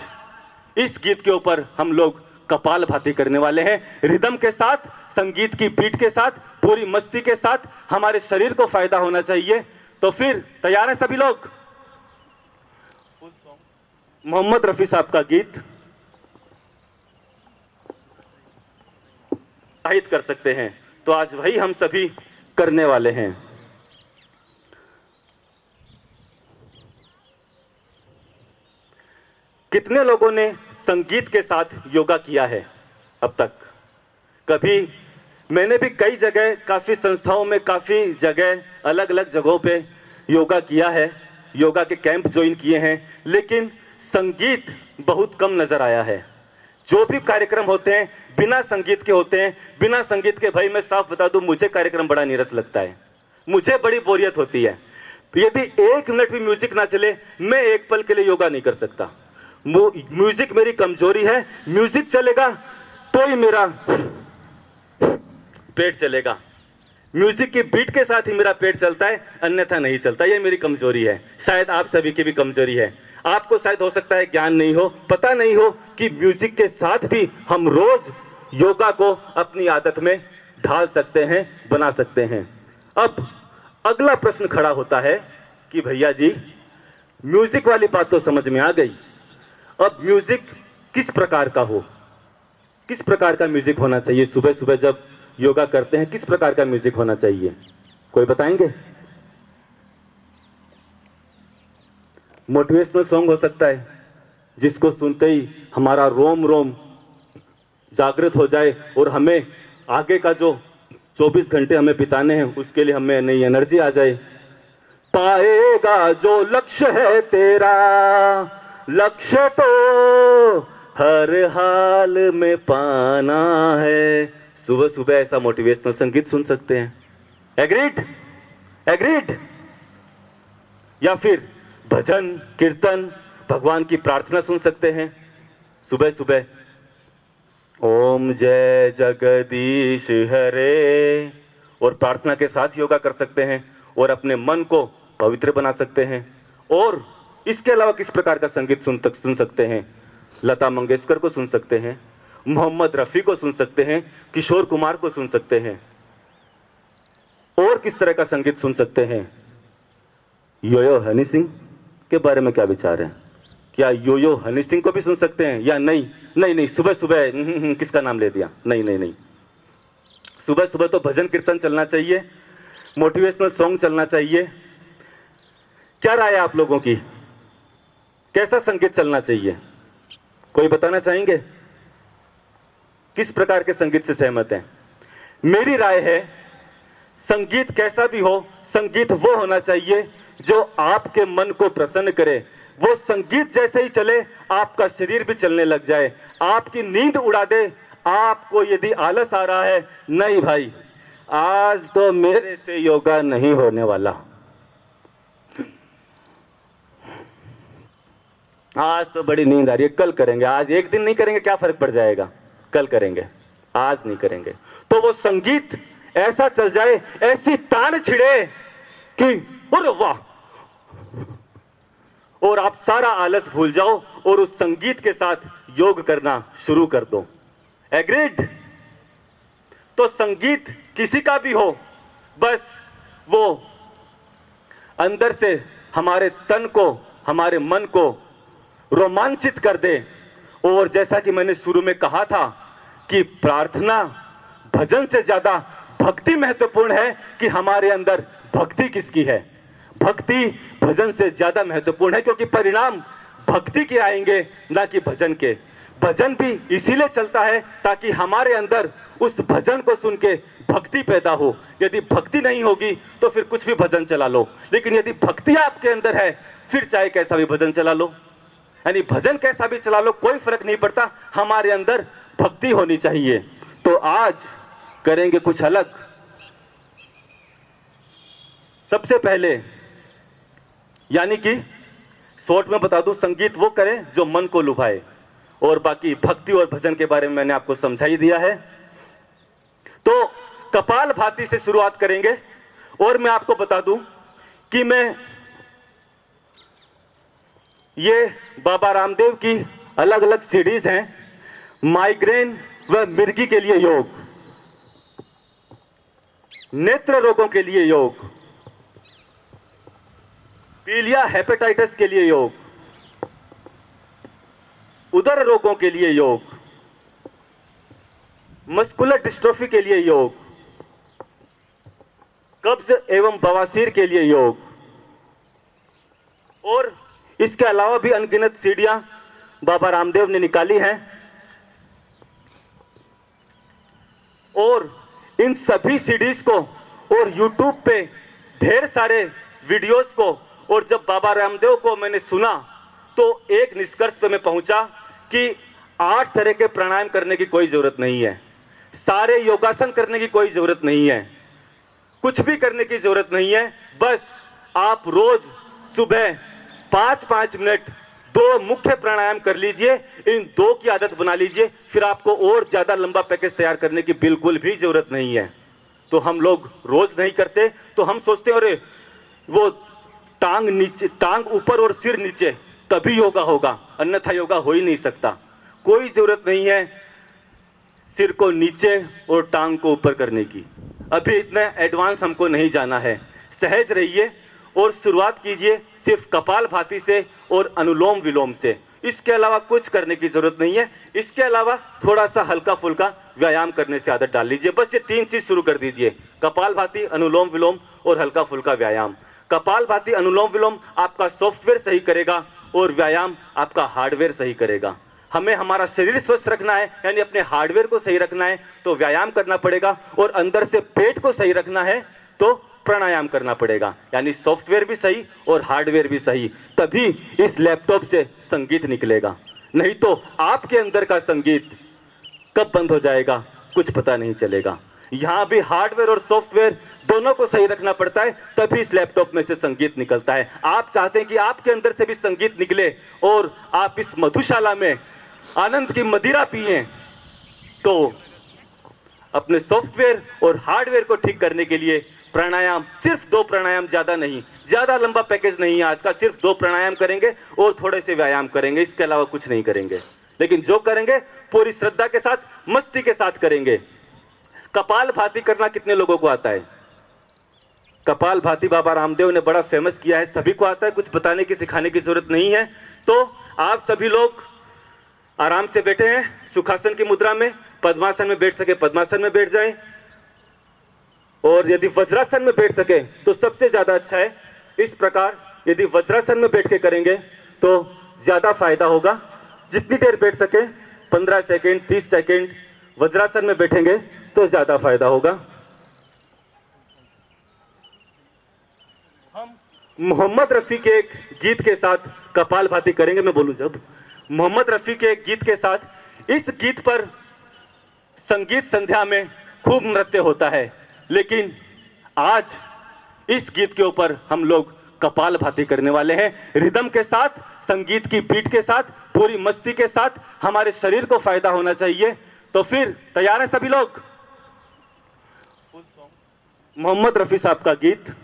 इस गीत के ऊपर हम लोग कपाल भाती करने वाले हैं। रिदम के साथ, संगीत की बीट के साथ, पूरी मस्ती के साथ, हमारे शरीर को फायदा होना चाहिए। तो फिर तैयार हैं सभी लोग? मोहम्मद रफी साहब का गीत शाहिद कर सकते हैं, तो आज वही हम सभी करने वाले हैं। कितने लोगों ने संगीत के साथ योगा किया है अब तक? कभी मैंने भी कई जगह, काफी संस्थाओं में, काफी जगह, अलग अलग जगहों पे योगा किया है, योगा के कैंप ज्वाइन किए हैं, लेकिन संगीत बहुत कम नजर आया है। जो भी कार्यक्रम होते हैं बिना संगीत के होते हैं। बिना संगीत के, भाई मैं साफ बता दूं, मुझे कार्यक्रम बड़ा नीरस लगता है, मुझे बड़ी बोरियत होती है। यदि 1 मिनट भी म्यूजिक ना चले, मैं एक पल के लिए योगा नहीं कर सकता। म्यूजिक मेरी कमजोरी है, म्यूजिक चलेगा तो ही मेरा पेट चलेगा, म्यूजिक की बीट के साथ ही मेरा पेट चलता है, अन्यथा नहीं चलता। ये मेरी कमजोरी है, शायद आप सभी की भी कमजोरी है। आपको शायद हो सकता है ज्ञान नहीं हो, पता नहीं हो कि म्यूजिक के साथ भी हम रोज योगा को अपनी आदत में ढाल सकते हैं, बना सकते हैं। अब अगला प्रश्न खड़ा होता है कि भैया जी, म्यूजिक वाली बात तो समझ में आ गई, अब म्यूजिक किस प्रकार का हो, किस प्रकार का म्यूजिक होना चाहिए? सुबह सुबह जब योगा करते हैं किस प्रकार का म्यूजिक होना चाहिए, कोई बताएंगे? मोटिवेशनल सॉन्ग हो सकता है, जिसको सुनते ही हमारा रोम रोम जागृत हो जाए और हमें आगे का जो 24 घंटे हमें बिताने हैं उसके लिए हमें नई एनर्जी आ जाए। पाएगा जो लक्ष्य है तेरा, लक्ष्य तो हर हाल में पाना है। सुबह सुबह ऐसा मोटिवेशनल संगीत सुन सकते हैं। एग्रीड? एग्रीड? या फिर भजन, कीर्तन, भगवान की प्रार्थना सुन सकते हैं सुबह सुबह। ओम जय जगदीश हरे, और प्रार्थना के साथ योगा कर सकते हैं और अपने मन को पवित्र बना सकते हैं। और इसके अलावा किस प्रकार का संगीत सुन सकते हैं? लता मंगेशकर को सुन सकते हैं, मोहम्मद रफी को सुन सकते हैं, किशोर कुमार को सुन सकते हैं। और किस तरह का संगीत सुन सकते हैं? योयो हनी सिंह के बारे में क्या विचार है? क्या योयो हनी सिंह को भी सुन सकते हैं या नहीं? नहीं नहीं, सुबह सुबह किसका नाम ले दिया? नहीं नहीं नहीं, सुबह सुबह तो भजन कीर्तन चलना चाहिए, मोटिवेशनल सॉन्ग चलना चाहिए। क्या राय है आप लोगों की? कैसा संगीत चलना चाहिए? कोई बताना चाहेंगे? किस प्रकार के संगीत से सहमत हैं? मेरी राय है, संगीत कैसा भी हो, संगीत वो होना चाहिए जो आपके मन को प्रसन्न करे। वो संगीत जैसे ही चले आपका शरीर भी चलने लग जाए, आपकी नींद उड़ा दे। आपको यदि आलस आ रहा है, नहीं भाई आज तो मेरे से योगा नहीं होने वाला, आज तो बड़ी नींद आ रही है, कल करेंगे, आज एक दिन नहीं करेंगे, क्या फर्क पड़ जाएगा, कल करेंगे, आज नहीं करेंगे। तो वो संगीत ऐसा चल जाए, ऐसी तान छिड़े कि अरे वाह, और आप सारा आलस भूल जाओ और उस संगीत के साथ योग करना शुरू कर दो। एग्रीड? तो संगीत किसी का भी हो, बस वो अंदर से हमारे तन को, हमारे मन को रोमांचित कर दे। और जैसा कि मैंने शुरू में कहा था कि प्रार्थना भजन से ज्यादा भक्ति महत्वपूर्ण है कि हमारे अंदर भक्ति किसकी है। भक्ति भजन से ज्यादा महत्वपूर्ण है, क्योंकि परिणाम भक्ति के आएंगे, ना कि भजन के। भजन भी इसीलिए चलता है ताकि हमारे अंदर उस भजन को सुन के भक्ति पैदा हो। यदि भक्ति नहीं होगी तो फिर कुछ भी भजन चला लो, लेकिन यदि भक्ति आपके अंदर है फिर चाहे कैसा भी भजन चला लो, यानी भजन कैसा भी चला लो, कोई फर्क नहीं पड़ता, हमारे अंदर भक्ति होनी चाहिए। तो आज करेंगे कुछ अलग। सबसे पहले, यानी कि शॉर्ट में बता दूं, संगीत वो करें जो मन को लुभाए, और बाकी भक्ति और भजन के बारे में मैंने आपको समझा ही दिया है। तो कपालभाति से शुरुआत करेंगे। और मैं आपको बता दूं कि मैं ये बाबा रामदेव की अलग अलग सीरीज हैं। माइग्रेन व मिर्गी के लिए योग, नेत्र रोगों के लिए योग, पीलिया हेपेटाइटिस के लिए योग, उदर रोगों के लिए योग, मस्कुलर डिस्ट्रोफी के लिए योग, कब्ज एवं बवासीर के लिए योग, और इसके अलावा भी अनगिनत सीढ़ियां बाबा रामदेव ने निकाली हैं। और इन सभी सीडीज को और YouTube पे ढेर सारे वीडियोस को, और जब बाबा रामदेव को मैंने सुना तो एक निष्कर्ष पे मैं पहुंचा कि 8 तरह के प्राणायाम करने की कोई जरूरत नहीं है, सारे योगासन करने की कोई जरूरत नहीं है, कुछ भी करने की जरूरत नहीं है। बस आप रोज सुबह 5-5 मिनट 2 मुख्य प्राणायाम कर लीजिए, इन 2 की आदत बना लीजिए, फिर आपको और ज्यादा लंबा पैकेज तैयार करने की बिल्कुल भी जरूरत नहीं है। तो हम लोग रोज नहीं करते, तो हम सोचते हैं अरे वो टांग नीचे, टांग ऊपर और सिर नीचे तभी योगा होगा, अन्यथा योगा हो ही नहीं सकता। कोई जरूरत नहीं है सिर को नीचे और टांग को ऊपर करने की, अभी इतना एडवांस हमको नहीं जाना है। सहज रहिए और शुरुआत कीजिए सिर्फ कपालभाति से और अनुलोम विलोम से, इसके अलावा कुछ करने की जरूरत नहीं है। इसके अलावा थोड़ा सा हल्का फुल्का व्यायाम करने से आदत डाल लीजिए। बस ये 3 चीज शुरू कर दीजिए, कपालभाति, अनुलोम विलोम और हल्का फुल्का व्यायाम। कपालभाति अनुलोम विलोम आपका सॉफ्टवेयर सही करेगा और व्यायाम आपका हार्डवेयर सही करेगा। हमें हमारा शरीर स्वस्थ रखना है, यानी अपने हार्डवेयर को सही रखना है तो व्यायाम करना पड़ेगा, और अंदर से पेट को सही रखना है तो प्राणायाम करना पड़ेगा, यानी सॉफ्टवेयर भी सही और हार्डवेयर भी सही, तभी इस लैपटॉप से संगीत निकलेगा। नहीं तो आपके अंदर का संगीत कब बंद हो जाएगा कुछ पता नहीं चलेगा। यहां भी हार्डवेयर और सॉफ्टवेयर दोनों को सही रखना पड़ता है, तभी इस लैपटॉप में से संगीत निकलता है। आप चाहते हैं कि आपके अंदर से भी संगीत निकले और आप इस मधुशाला में आनंद की मदिरा पिए, तो अपने सॉफ्टवेयर और हार्डवेयर को ठीक करने के लिए प्राणायाम, सिर्फ 2 प्राणायाम, ज्यादा नहीं, ज्यादा लंबा पैकेज नहीं है आज का, सिर्फ 2 प्राणायाम करेंगे और थोड़े से व्यायाम करेंगे, इसके अलावा कुछ नहीं करेंगे। लेकिन जो करेंगे पूरी श्रद्धा के साथ, मस्ती के साथ करेंगे। कपालभाति करना कितने लोगों को आता है? कपालभाति बाबा रामदेव ने बड़ा फेमस किया है, सभी को आता है, कुछ बताने की सिखाने की जरूरत नहीं है। तो आप सभी लोग आराम से बैठे हैं सुखासन की मुद्रा में, पद्मासन में बैठ सके पद्मासन में बैठ जाएं, और यदि वज्रासन में बैठ सके तो सबसे ज्यादा अच्छा है। इस प्रकार यदि वज्रासन में बैठ के करेंगे तो ज्यादा फायदा होगा। जितनी देर बैठ सके, 15 सेकेंड, 30 सेकेंड वज्रासन में बैठेंगे तो ज्यादा फायदा होगा। हम मोहम्मद रफी के एक गीत के साथ कपालभाति करेंगे। मैं बोलूं जब, मोहम्मद रफी के एक गीत के साथ, इस गीत पर संगीत संध्या में खूब नृत्य होता है, लेकिन आज इस गीत के ऊपर हम लोग कपालभाति करने वाले हैं। रिदम के साथ, संगीत की बीट के साथ, पूरी मस्ती के साथ, हमारे शरीर को फायदा होना चाहिए। तो फिर तैयार हैं सभी लोग? मोहम्मद रफी साहब का गीत।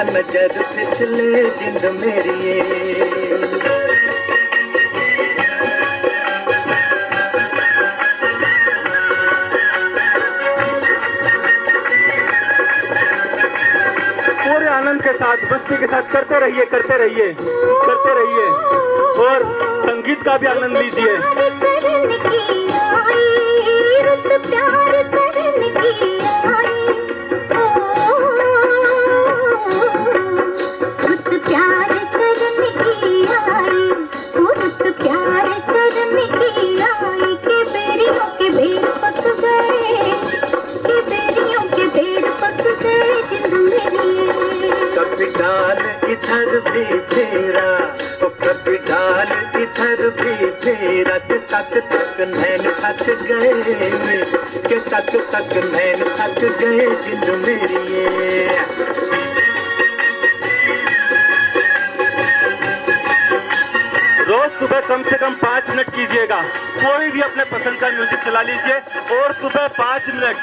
नजर फिसले जिंद मेरी पूरे आनंद के साथ, मस्ती के साथ करते रहिए, करते रहिए, करते रहिए और संगीत का भी आनंद लीजिए। इधर भी फेरा तो कभी डाल इधर भी फेरा के तक नैन थक गए के तक नैन थक गए जिंद मेरी रोज सुबह कम से कम 5 मिनट कीजिएगा। कोई भी अपने पसंद का म्यूजिक चला लीजिए और सुबह 5 मिनट।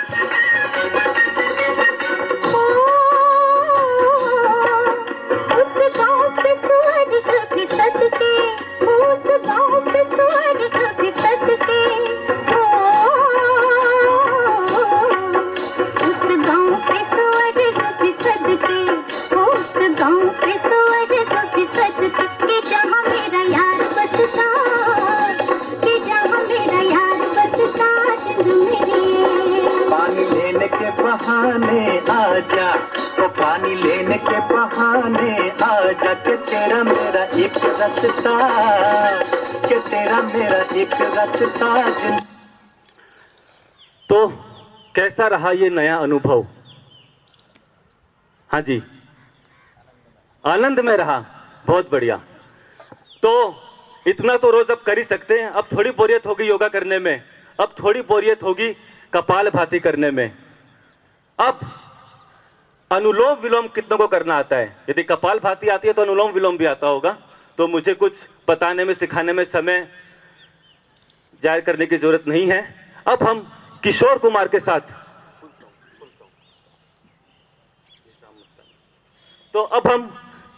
बहाने आजा तो पानी लेने के बहाने आजा के तेरा मेरा एक रास्ता के तेरा मेरा एक रास्ता। तो कैसा रहा ये नया अनुभव? हाँ जी, आनंद में रहा, बहुत बढ़िया। तो इतना तो रोज अब कर ही सकते हैं। अब थोड़ी बोरियत होगी योगा करने में, अब थोड़ी बोरियत होगी कपालभाति करने में। अब अनुलोम विलोम कितनों को करना आता है? यदि कपालभाति आती है तो अनुलोम विलोम भी आता होगा। तो मुझे कुछ बताने में, सिखाने में समय जाहिर करने की जरूरत नहीं है। अब हम किशोर कुमार के साथ, तो अब हम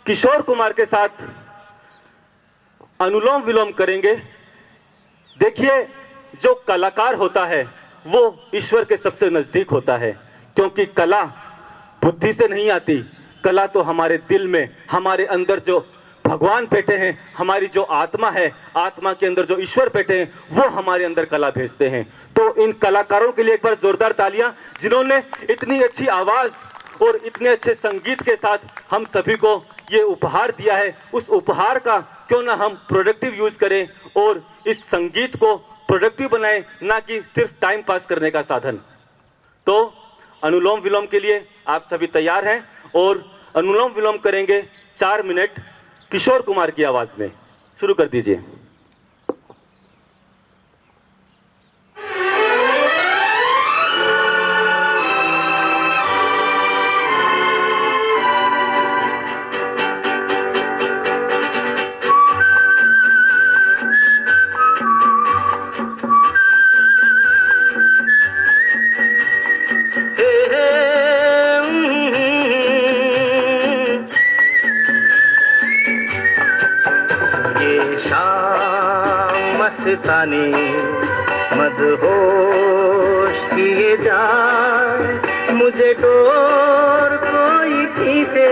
किशोर कुमार के साथ अनुलोम विलोम करेंगे। देखिए, जो कलाकार होता है वो ईश्वर के सबसे नजदीक होता है, क्योंकि कला बुद्धि से नहीं आती। कला तो हमारे दिल में, हमारे अंदर जो भगवान बैठे हैं, हमारी जो आत्मा है, आत्मा के अंदर जो ईश्वर बैठे हैं, वो हमारे अंदर कला भेजते हैं। तो इन कलाकारों के लिए एक बार जोरदार तालियां, जिन्होंने इतनी अच्छी आवाज और इतने अच्छे संगीत के साथ हम सभी को ये उपहार दिया है। उस उपहार का क्यों ना हम प्रोडक्टिव यूज करें और इस संगीत को प्रोडक्टिव बनाएं, ना कि सिर्फ टाइम पास करने का साधन। तो अनुलोम विलोम के लिए आप सभी तैयार हैं और अनुलोम विलोम करेंगे 4 मिनट किशोर कुमार की आवाज में। शुरू कर दीजिए। मस्तानी मदहोश किए जाए, मुझे डोर कोई खींचे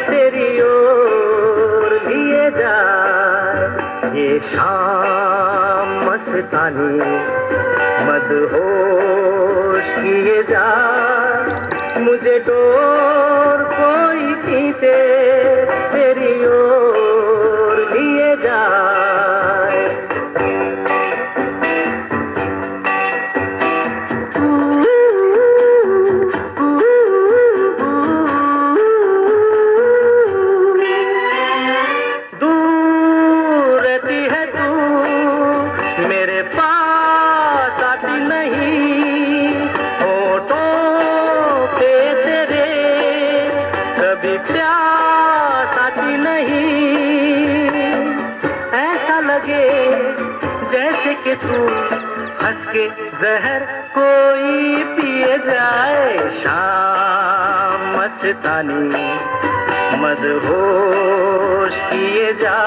तेरी ओर लिए जाए। ये शाम मस्तानी मदहोश होश किए जा, मुझे डोर कोई खींचे तेरी ओर लिए जाए। दूर रहती है तू मेरे पास आती नहीं, होठों पे तेरे कभी प्यास आती नहीं। ऐसा लगे जैसे कि तू हंस के जहर कोई पिए जाए। शाम मस्तानी मदहोश किए जा,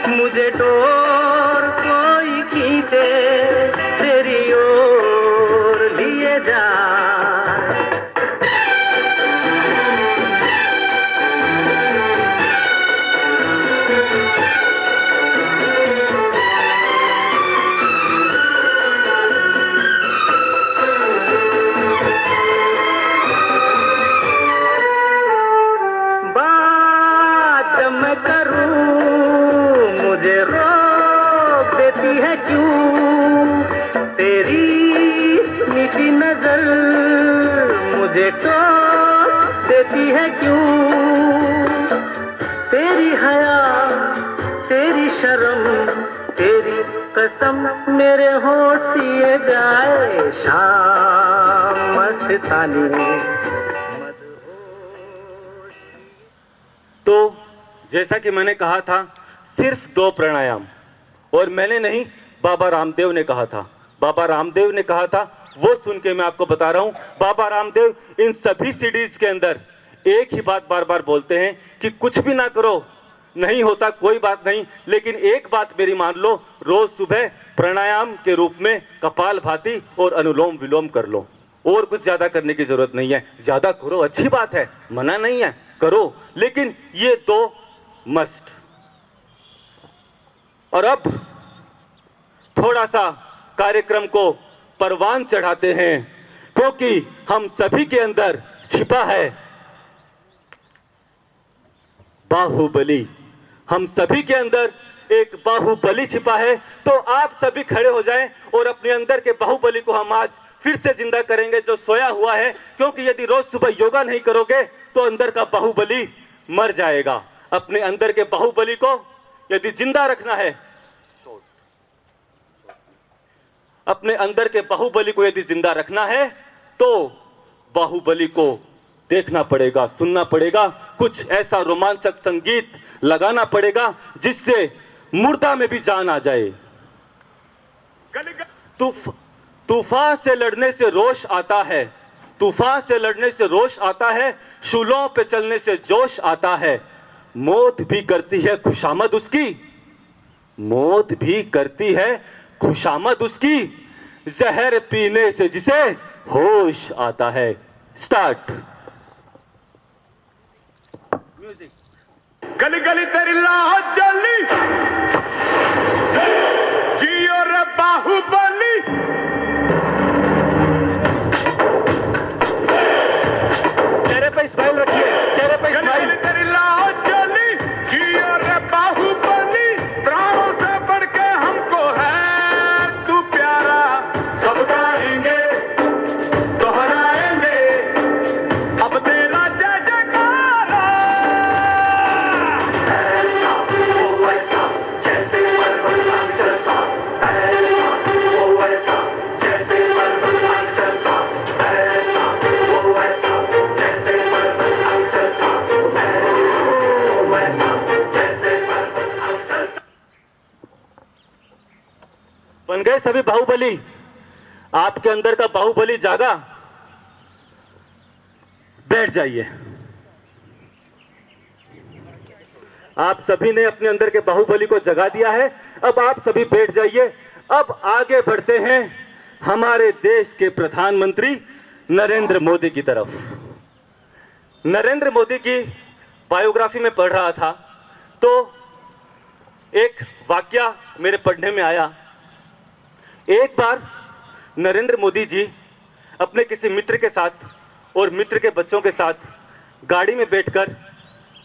मुझे डोर कोई खींचे तेरी ओर लिए जा। बात जब मैं करूं मुझे रोक देती है क्यों, तेरी मीठी नजर मुझे टोक देती है क्यों। तेरी हया तेरी शर्म तेरी कसम मेरे होठ सिए जाए। शाम मस्तानी। तो जैसा कि मैंने कहा था, सिर्फ 2 प्राणायाम, और मैंने नहीं, बाबा रामदेव ने कहा था। बाबा रामदेव ने कहा था, वो सुन के मैं आपको बता रहा हूं। बाबा रामदेव इन सभी सीडीज के अंदर एक ही बात बार बार बोलते हैं कि कुछ भी ना करो, नहीं होता कोई बात नहीं, लेकिन एक बात मेरी मान लो, रोज सुबह प्राणायाम के रूप में कपालभाति और अनुलोम विलोम कर लो। और कुछ ज्यादा करने की जरूरत नहीं है। ज्यादा करो, अच्छी बात है, मना नहीं है, करो, लेकिन ये 2 मस्ट। और अब थोड़ा सा कार्यक्रम को परवान चढ़ाते हैं, क्योंकि हम सभी के अंदर छिपा है बाहुबली। हम सभी के अंदर एक बाहुबली छिपा है। तो आप सभी खड़े हो जाएं और अपने अंदर के बाहुबली को हम आज फिर से जिंदा करेंगे, जो सोया हुआ है। क्योंकि यदि रोज सुबह योगा नहीं करोगे तो अंदर का बाहुबली मर जाएगा। अपने अंदर के बाहुबली को यदि जिंदा रखना है, अपने अंदर के बाहुबली को यदि जिंदा रखना है, तो बाहुबली को देखना पड़ेगा, सुनना पड़ेगा, कुछ ऐसा रोमांचक संगीत लगाना पड़ेगा जिससे मुर्दा में भी जान आ जाए। तूफान से लड़ने से रोष आता है, तूफान से लड़ने से रोष आता है, शूलों पे चलने से जोश आता है। मौत भी करती है खुशामद उसकी, मौत भी करती है खुशामद उसकी, जहर पीने से जिसे होश आता है। Start music. गली गली तेरी लाज जली, जियो रे बाहुबली। चेहरे पे स्माइल रखिए, चेहरे पे स्माइल। तेरी लाज जली, जियो रे बाहुबली। प्राणों से बढ़ के हमको है तू प्यारा, सब गाएंगे दोहराएंगे अब तेरा जय जयकारा। ऐसा वो वैसा जैसे पर्वतांचल सा, ऐसा वो वैसा जैसे पर्वतांचल सा, ऐसा वो वैसा जैसे पर्वतांचल सा, ऐसा वो वैसा जैसे पर्वतांचल सा। बन गए सभी बाहुबली। आपके अंदर का बाहुबली जागा, बैठ जाइए। आप सभी ने अपने अंदर के बाहुबली को जगा दिया है, अब आप सभी बैठ जाइए। अब आगे बढ़ते हैं हमारे देश के प्रधानमंत्री नरेंद्र मोदी की तरफ। नरेंद्र मोदी की बायोग्राफी में पढ़ रहा था तो एक वाक्य मेरे पढ़ने में आया। एक बार नरेंद्र मोदी जी अपने किसी मित्र के साथ और मित्र के बच्चों के साथ गाड़ी में बैठकर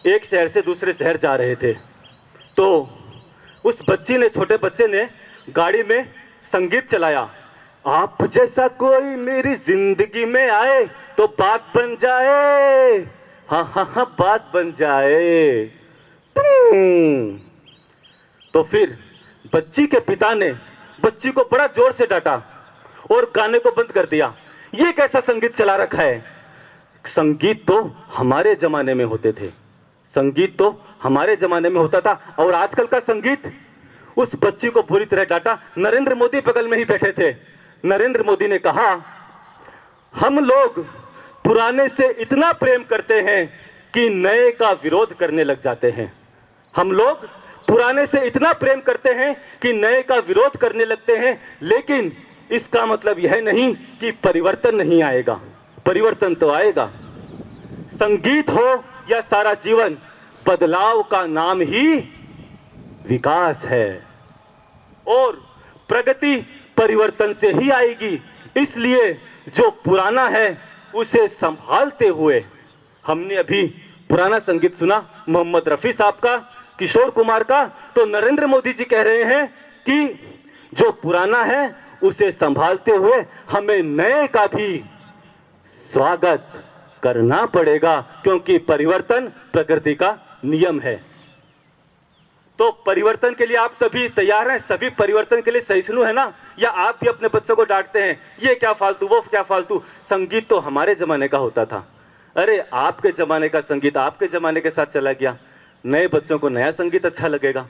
एक शहर से दूसरे शहर जा रहे थे। तो उस छोटे बच्चे ने गाड़ी में संगीत चलाया। आप जैसा कोई मेरी जिंदगी में आए तो बात बन जाए, हाँ हाँ हाँ बात बन जाए। तो फिर बच्ची के पिता ने बच्ची को बड़ा जोर से डांटा और गाने को बंद कर दिया। ये कैसा संगीत चला रखा है? संगीत तो हमारे जमाने में होते थे, संगीत तो हमारे जमाने में होता था। और आजकल का संगीत, उस बच्ची को बुरी तरह डांटा। नरेंद्र मोदी बगल में ही बैठे थे। नरेंद्र मोदी ने कहा, हम लोग पुराने से इतना प्रेम करते हैं कि नए का विरोध करने लग जाते हैं। हम लोग पुराने से इतना प्रेम करते हैं कि नए का विरोध करने लगते हैं, लेकिन इसका मतलब यह नहीं कि परिवर्तन नहीं आएगा। परिवर्तन तो आएगा। संगीत हो या सारा जीवन, बदलाव का नाम ही विकास है और प्रगति परिवर्तन से ही आएगी। इसलिए जो पुराना है उसे संभालते हुए, हमने अभी पुराना संगीत सुना मोहम्मद रफी साहब का, किशोर कुमार का, तो नरेंद्र मोदी जी कह रहे हैं कि जो पुराना है उसे संभालते हुए हमें नए का भी स्वागत करना पड़ेगा, क्योंकि परिवर्तन प्रकृति का नियम है। तो परिवर्तन के लिए आप सभी तैयार हैं? सभी परिवर्तन के लिए सहिष्णु है ना? या आप भी अपने बच्चों को डांटते हैं, ये क्या फालतू, वो क्या फालतू? संगीत तो हमारे जमाने का होता था। अरे आपके जमाने का संगीत आपके जमाने के साथ चला गया, नए बच्चों को नया संगीत अच्छा लगेगा।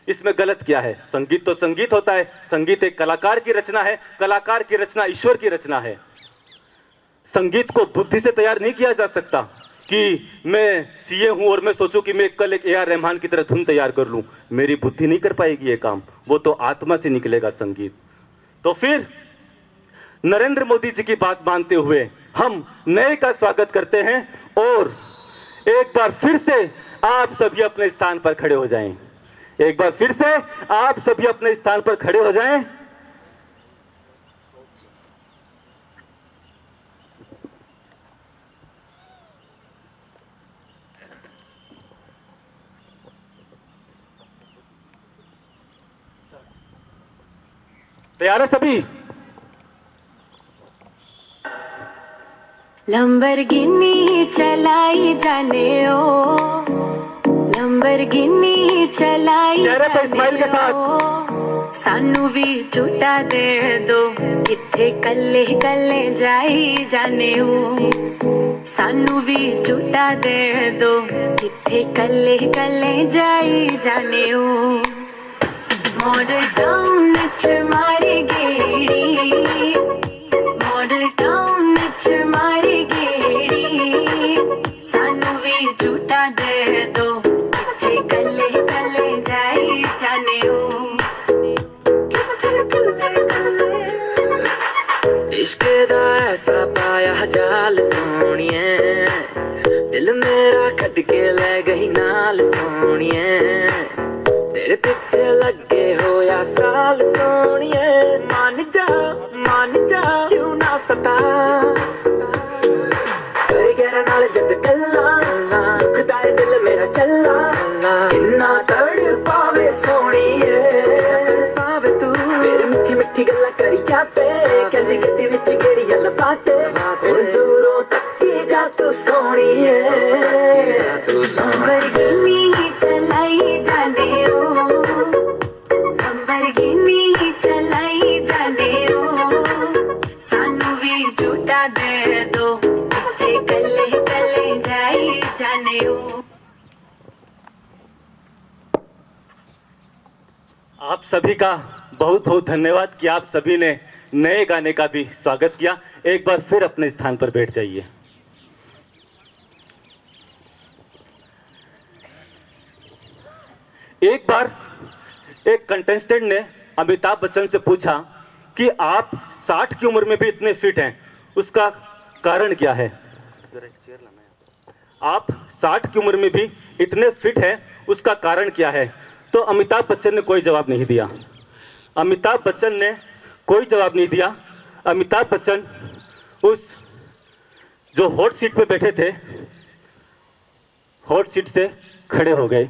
इसमें गलत क्या है? संगीत तो संगीत होता है। संगीत एक कलाकार की रचना है। कलाकार की रचना ईश्वर की रचना है। संगीत को बुद्धि से तैयार नहीं किया जा सकता कि मैं सीए हूं और मैं सोचूं कि मैं कल एक AR रहमान की तरह धुन तैयार कर लूं। मेरी बुद्धि नहीं कर पाएगी ये काम, वो तो आत्मा से निकलेगा संगीत। तो फिर नरेंद्र मोदी जी की बात मानते हुए हम नए का स्वागत करते हैं और एक बार फिर से आप सभी अपने स्थान पर खड़े हो जाएं। एक बार फिर से आप सभी अपने स्थान पर खड़े हो जाएं। तैयार है सभी? लंबरगिनी चलाई जाने ओ, लंबरगिनी चलाई चेहरे पे स्माइल के साथ सानू भी झूठा दे दो, किथे कल्ले कल्ले जाई जाने ओ, सानू भी झूठा दे दो, किथे कल्ले कल्ले जाई जाने ओ। मॉडल टाउन च मारी गेड़ी, मॉडल टाउन च मारी गेड़ी, सानू भी झूठा दे दो, किथे कल्ले कल्ले जाई जाने ओ। इश्क दा ऐसा पाया जाल सोनिए, दिल मेरा कट के ले गई नाल सोनिए, तेरे पीछे लगे हो या साल सोनिए, मान जा क्यों ना सता, कर गहरा नाल जद कल्ला, दुखदा है दिल मेरा चल्ला, इन्ना तड़ पावे सोनिए, पावे तू मेरी मिठी मिठी गल्ला करी जाते, कहंदी गड्डी विच गेड़ियां लपाते, हुण दूरों तक्की जा तू सोनिए, लंबरगिनी चलाई जाने ओ, लंबरगिनी चलाई जाने ओ, सानू भी झूठा दे दो, किथे कल्ले कल्ले जाई जाने ओ। आप सभी का बहुत बहुत धन्यवाद कि आप सभी ने नए गाने का भी स्वागत किया। एक बार फिर अपने स्थान पर बैठ जाइए। एक बार एक कंटेस्टेंट ने अमिताभ बच्चन से पूछा कि आप 60 की उम्र में भी इतने फिट हैं, उसका कारण क्या है? आप 60 की उम्र में भी इतने फिट हैं, उसका कारण क्या है? तो अमिताभ बच्चन ने कोई जवाब नहीं दिया। अमिताभ बच्चन ने कोई जवाब नहीं दिया। अमिताभ बच्चन उस जो हॉट सीट पे बैठे थे, हॉट सीट से खड़े हो गए।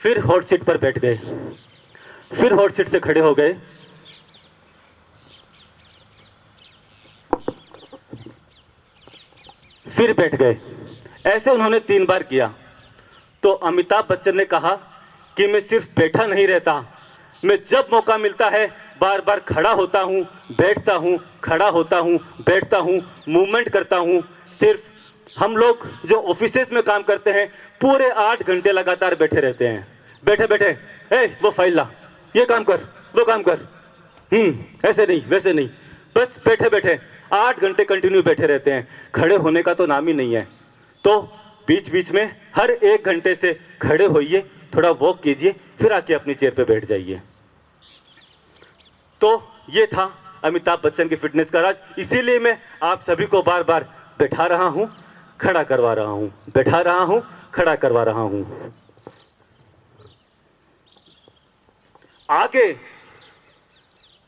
फिर हॉट सीट पर बैठ गए, फिर हॉट सीट से खड़े हो गए, फिर बैठ गए। ऐसे उन्होंने 3 बार किया। तो अमिताभ बच्चन ने कहा कि मैं सिर्फ बैठा नहीं रहता, मैं जब मौका मिलता है बार बार खड़ा होता हूं, बैठता हूं, खड़ा होता हूं, बैठता हूं, मूवमेंट करता हूं। सिर्फ हम लोग जो ऑफिसेज में काम करते हैं पूरे 8 घंटे लगातार बैठे रहते हैं, बैठे बैठे, ए वो फाइल ला, ये काम कर, वो काम कर, ऐसे नहीं वैसे नहीं, बस बैठे बैठे 8 घंटे कंटिन्यू बैठे रहते हैं। खड़े होने का तो नाम ही नहीं है। तो बीच बीच में हर 1 घंटे से खड़े होइए, थोड़ा वॉक कीजिए, फिर आके अपनी चेयर पे बैठ जाइए। तो ये था अमिताभ बच्चन की फिटनेस का राज। इसीलिए मैं आप सभी को बार बार बैठा रहा हूं, खड़ा करवा रहा हूं, बैठा रहा हूं, खड़ा करवा रहा हूं। आगे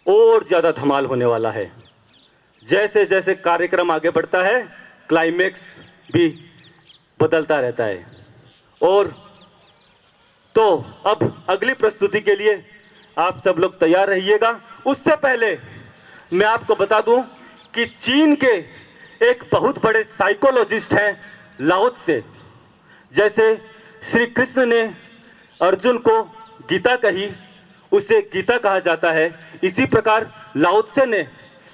और ज्यादा धमाल होने वाला है। जैसे जैसे कार्यक्रम आगे बढ़ता है, क्लाइमेक्स भी बदलता रहता है। और तो अब अगली प्रस्तुति के लिए आप सब लोग तैयार रहिएगा। उससे पहले मैं आपको बता दूं कि चीन के एक बहुत बड़े साइकोलॉजिस्ट हैं लाओ त्से। जैसे श्री कृष्ण ने अर्जुन को गीता कही, उसे गीता कहा जाता है, इसी प्रकार लाओ त्से ने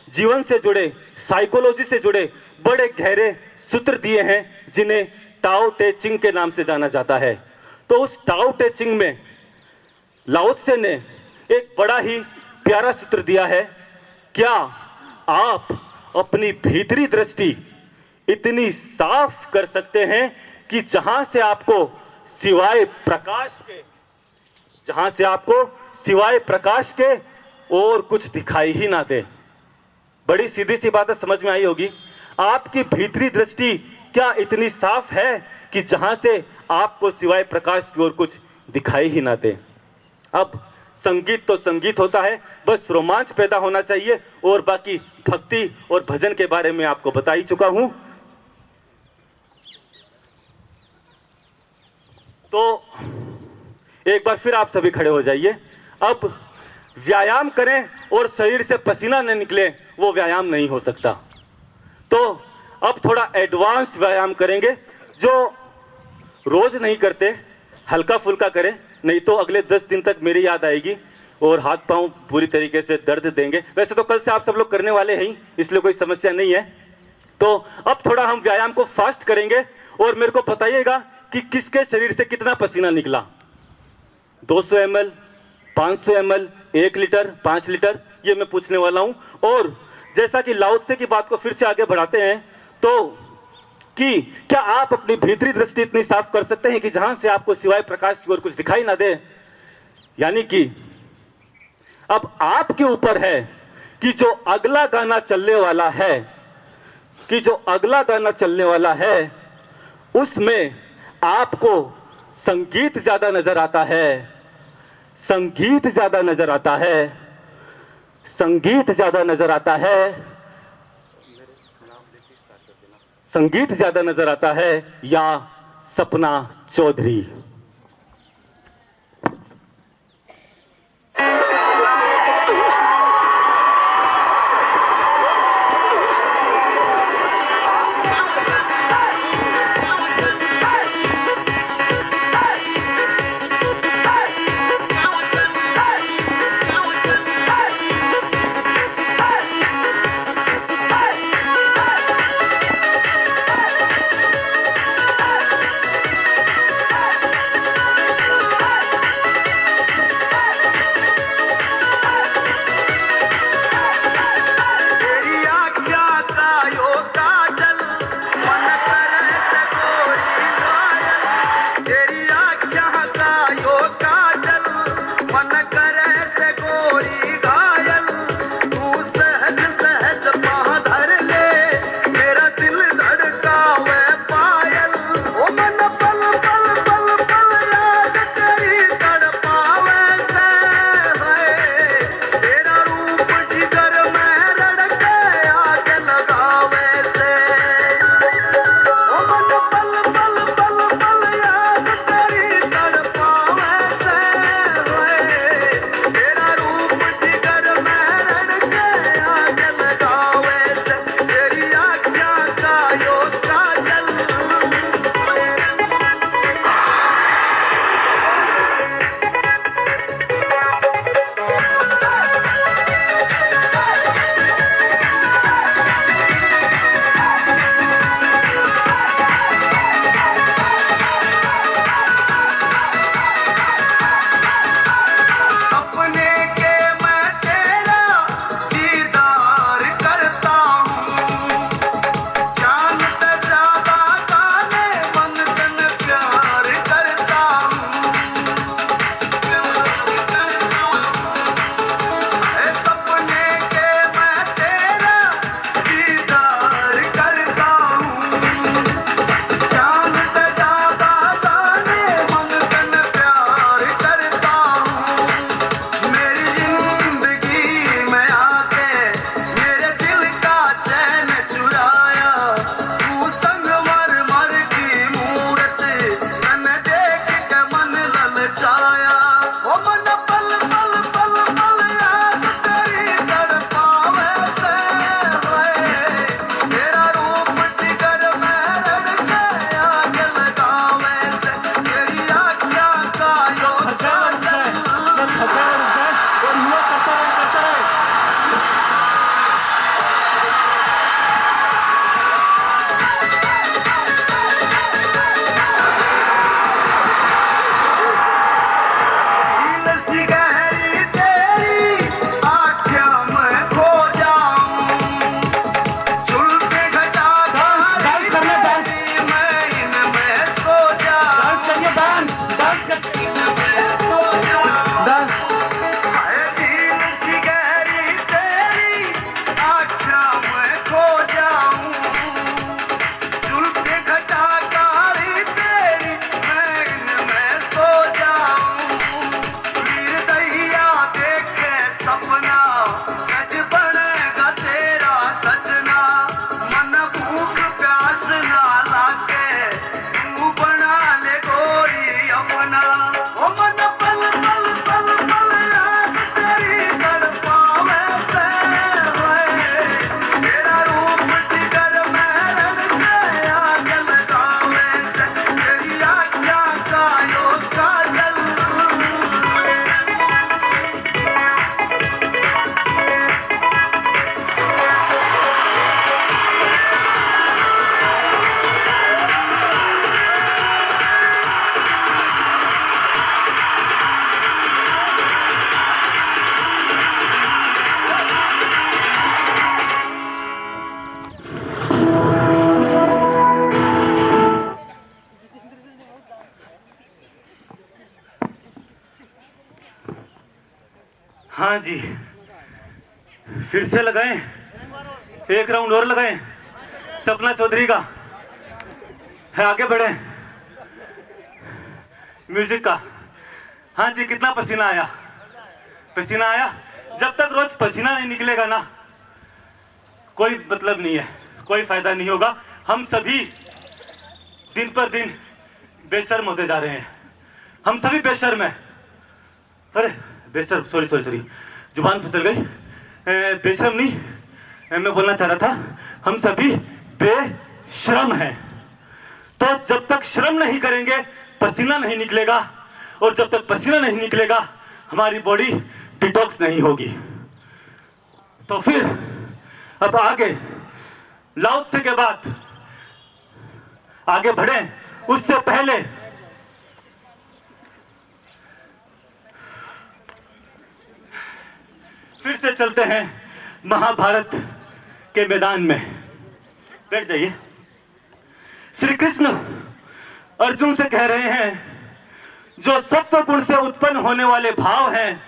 जीवन से जुड़े, साइकोलॉजी से जुड़े बड़े गहरे सूत्र दिए हैं, जिन्हें टाओ ते चिंग के नाम से जाना जाता है। तो उस टाओ ते चिंग में लाओ त्से ने एक बड़ा ही प्यारा सूत्र दिया है। क्या आप अपनी भीतरी दृष्टि इतनी साफ कर सकते हैं कि जहां से आपको सिवाय प्रकाश के, जहां से आपको सिवाय प्रकाश के और कुछ दिखाई ही ना दे। बड़ी सीधी सी बात है, समझ में आई होगी। आपकी भीतरी दृष्टि क्या इतनी साफ है कि जहां से आपको सिवाय प्रकाश की ओर कुछ दिखाई ही ना दे। अब संगीत तो संगीत होता है, बस रोमांच पैदा होना चाहिए, और बाकी भक्ति और भजन के बारे में आपको बता ही चुका हूं। तो एक बार फिर आप सभी खड़े हो जाइए। अब व्यायाम करें और शरीर से पसीना न निकले, वो व्यायाम नहीं हो सकता। तो अब थोड़ा एडवांस्ड व्यायाम करेंगे, जो रोज नहीं करते, हल्का फुल्का करें, नहीं तो अगले 10 दिन तक मेरी याद आएगी और हाथ पांव पूरी तरीके से दर्द देंगे। वैसे तो कल से आप सब लोग करने वाले हैं ही, इसलिए कोई समस्या नहीं है। तो अब थोड़ा हम व्यायाम को फास्ट करेंगे और मेरे को बताइएगा कि किसके शरीर से कितना पसीना निकला। 200 ml, 500 ml, 1 लीटर, 5 लीटर, ये मैं पूछने वाला हूं। और जैसा कि लाओ त्से की बात को फिर से आगे बढ़ाते हैं, तो कि क्या आप अपनी भीतरी दृष्टि इतनी साफ कर सकते हैं कि जहां से आपको सिवाय प्रकाश की ओर कुछ दिखाई ना दे। यानी कि अब आपके ऊपर है कि जो अगला गाना चलने वाला है, कि जो अगला गाना चलने वाला है उसमें आपको संगीत ज्यादा नजर आता है, संगीत ज्यादा नजर आता है, संगीत ज्यादा नजर आता है, संगीत ज्यादा नजर आता है, या सपना चौधरी। हाँ जी, फिर से लगाएं, एक राउंड और लगाएं। सपना चौधरी का है, आगे बढ़े। म्यूजिक का, हाँ जी, कितना पसीना आया, पसीना आया। जब तक रोज पसीना नहीं निकलेगा ना, कोई मतलब नहीं है, कोई फायदा नहीं होगा। हम सभी दिन पर दिन बेशर्म होते जा रहे हैं, हम सभी बेशर्म हैं। अरे बेशर्म, सॉरी सॉरी सॉरी, जुबान फिसल गई। बेशर्म नहीं, मैं बोलना चाह रहा था हम सभी बेशर्म हैं। तो जब तक श्रम नहीं करेंगे पसीना नहीं निकलेगा, और जब तक पसीना नहीं निकलेगा हमारी बॉडी डिटॉक्स नहीं होगी। तो फिर अब आगे लाओ त्से के बाद आगे बढ़े, उससे पहले फिर से चलते हैं महाभारत के मैदान में। बैठ जाइए। श्री कृष्ण अर्जुन से कह रहे हैं, जो सत्व गुण से उत्पन्न होने वाले भाव हैं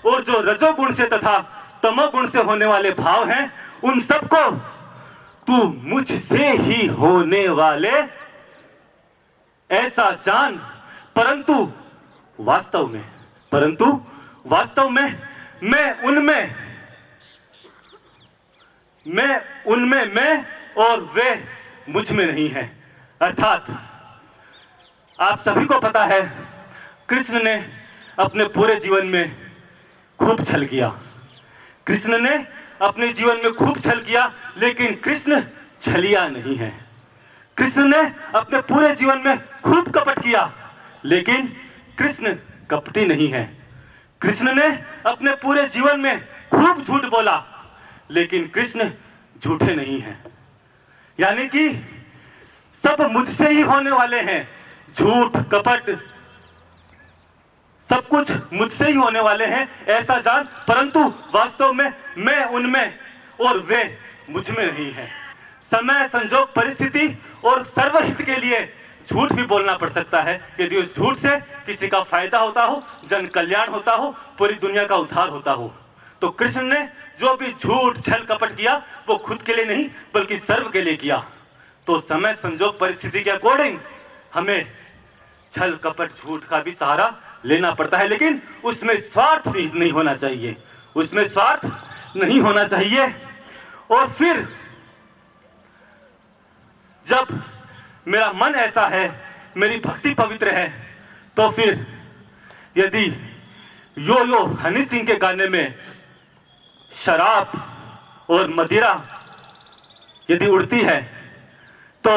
और जो रजोगुण से तथा तमोगुण से होने वाले भाव हैं, उन सबको तू मुझसे ही होने वाले ऐसा जान, परंतु वास्तव में मैं उनमें मैं और वे मुझ में नहीं है। अर्थात आप सभी को पता है, कृष्ण ने अपने पूरे जीवन में खूब छल किया, कृष्ण ने अपने जीवन में खूब छल किया, लेकिन कृष्ण छलिया नहीं है। कृष्ण ने अपने पूरे जीवन में खूब कपट किया, लेकिन कृष्ण कपटी नहीं है। कृष्ण ने अपने पूरे जीवन में खूब झूठ बोला, लेकिन कृष्ण झूठे नहीं हैं। यानी कि सब मुझसे ही होने वाले हैं, झूठ कपट सब कुछ मुझसे ही होने वाले हैं ऐसा जान, परंतु वास्तव में मैं उनमें और वे मुझ में नहीं है। समय संजोग परिस्थिति और सर्वहित के लिए झूठ भी बोलना पड़ सकता है, यदि उस झूठ से किसी का फायदा होता हो, जन कल्याण होता हो, पूरी दुनिया का उद्धार होता हो। तो कृष्ण ने जो भी झूठ छल कपट किया वो खुद के लिए नहीं बल्कि सर्व के लिए किया। तो समय संजोग परिस्थिति के अकॉर्डिंग हमें छल कपट झूठ का भी सहारा लेना पड़ता है, लेकिन उसमें स्वार्थ नहीं होना चाहिए, उसमें स्वार्थ नहीं होना चाहिए। और फिर जब मेरा मन ऐसा है, मेरी भक्ति पवित्र है, तो फिर यदि यो यो हनी सिंह के गाने में शराब और मदिरा यदि उड़ती है तो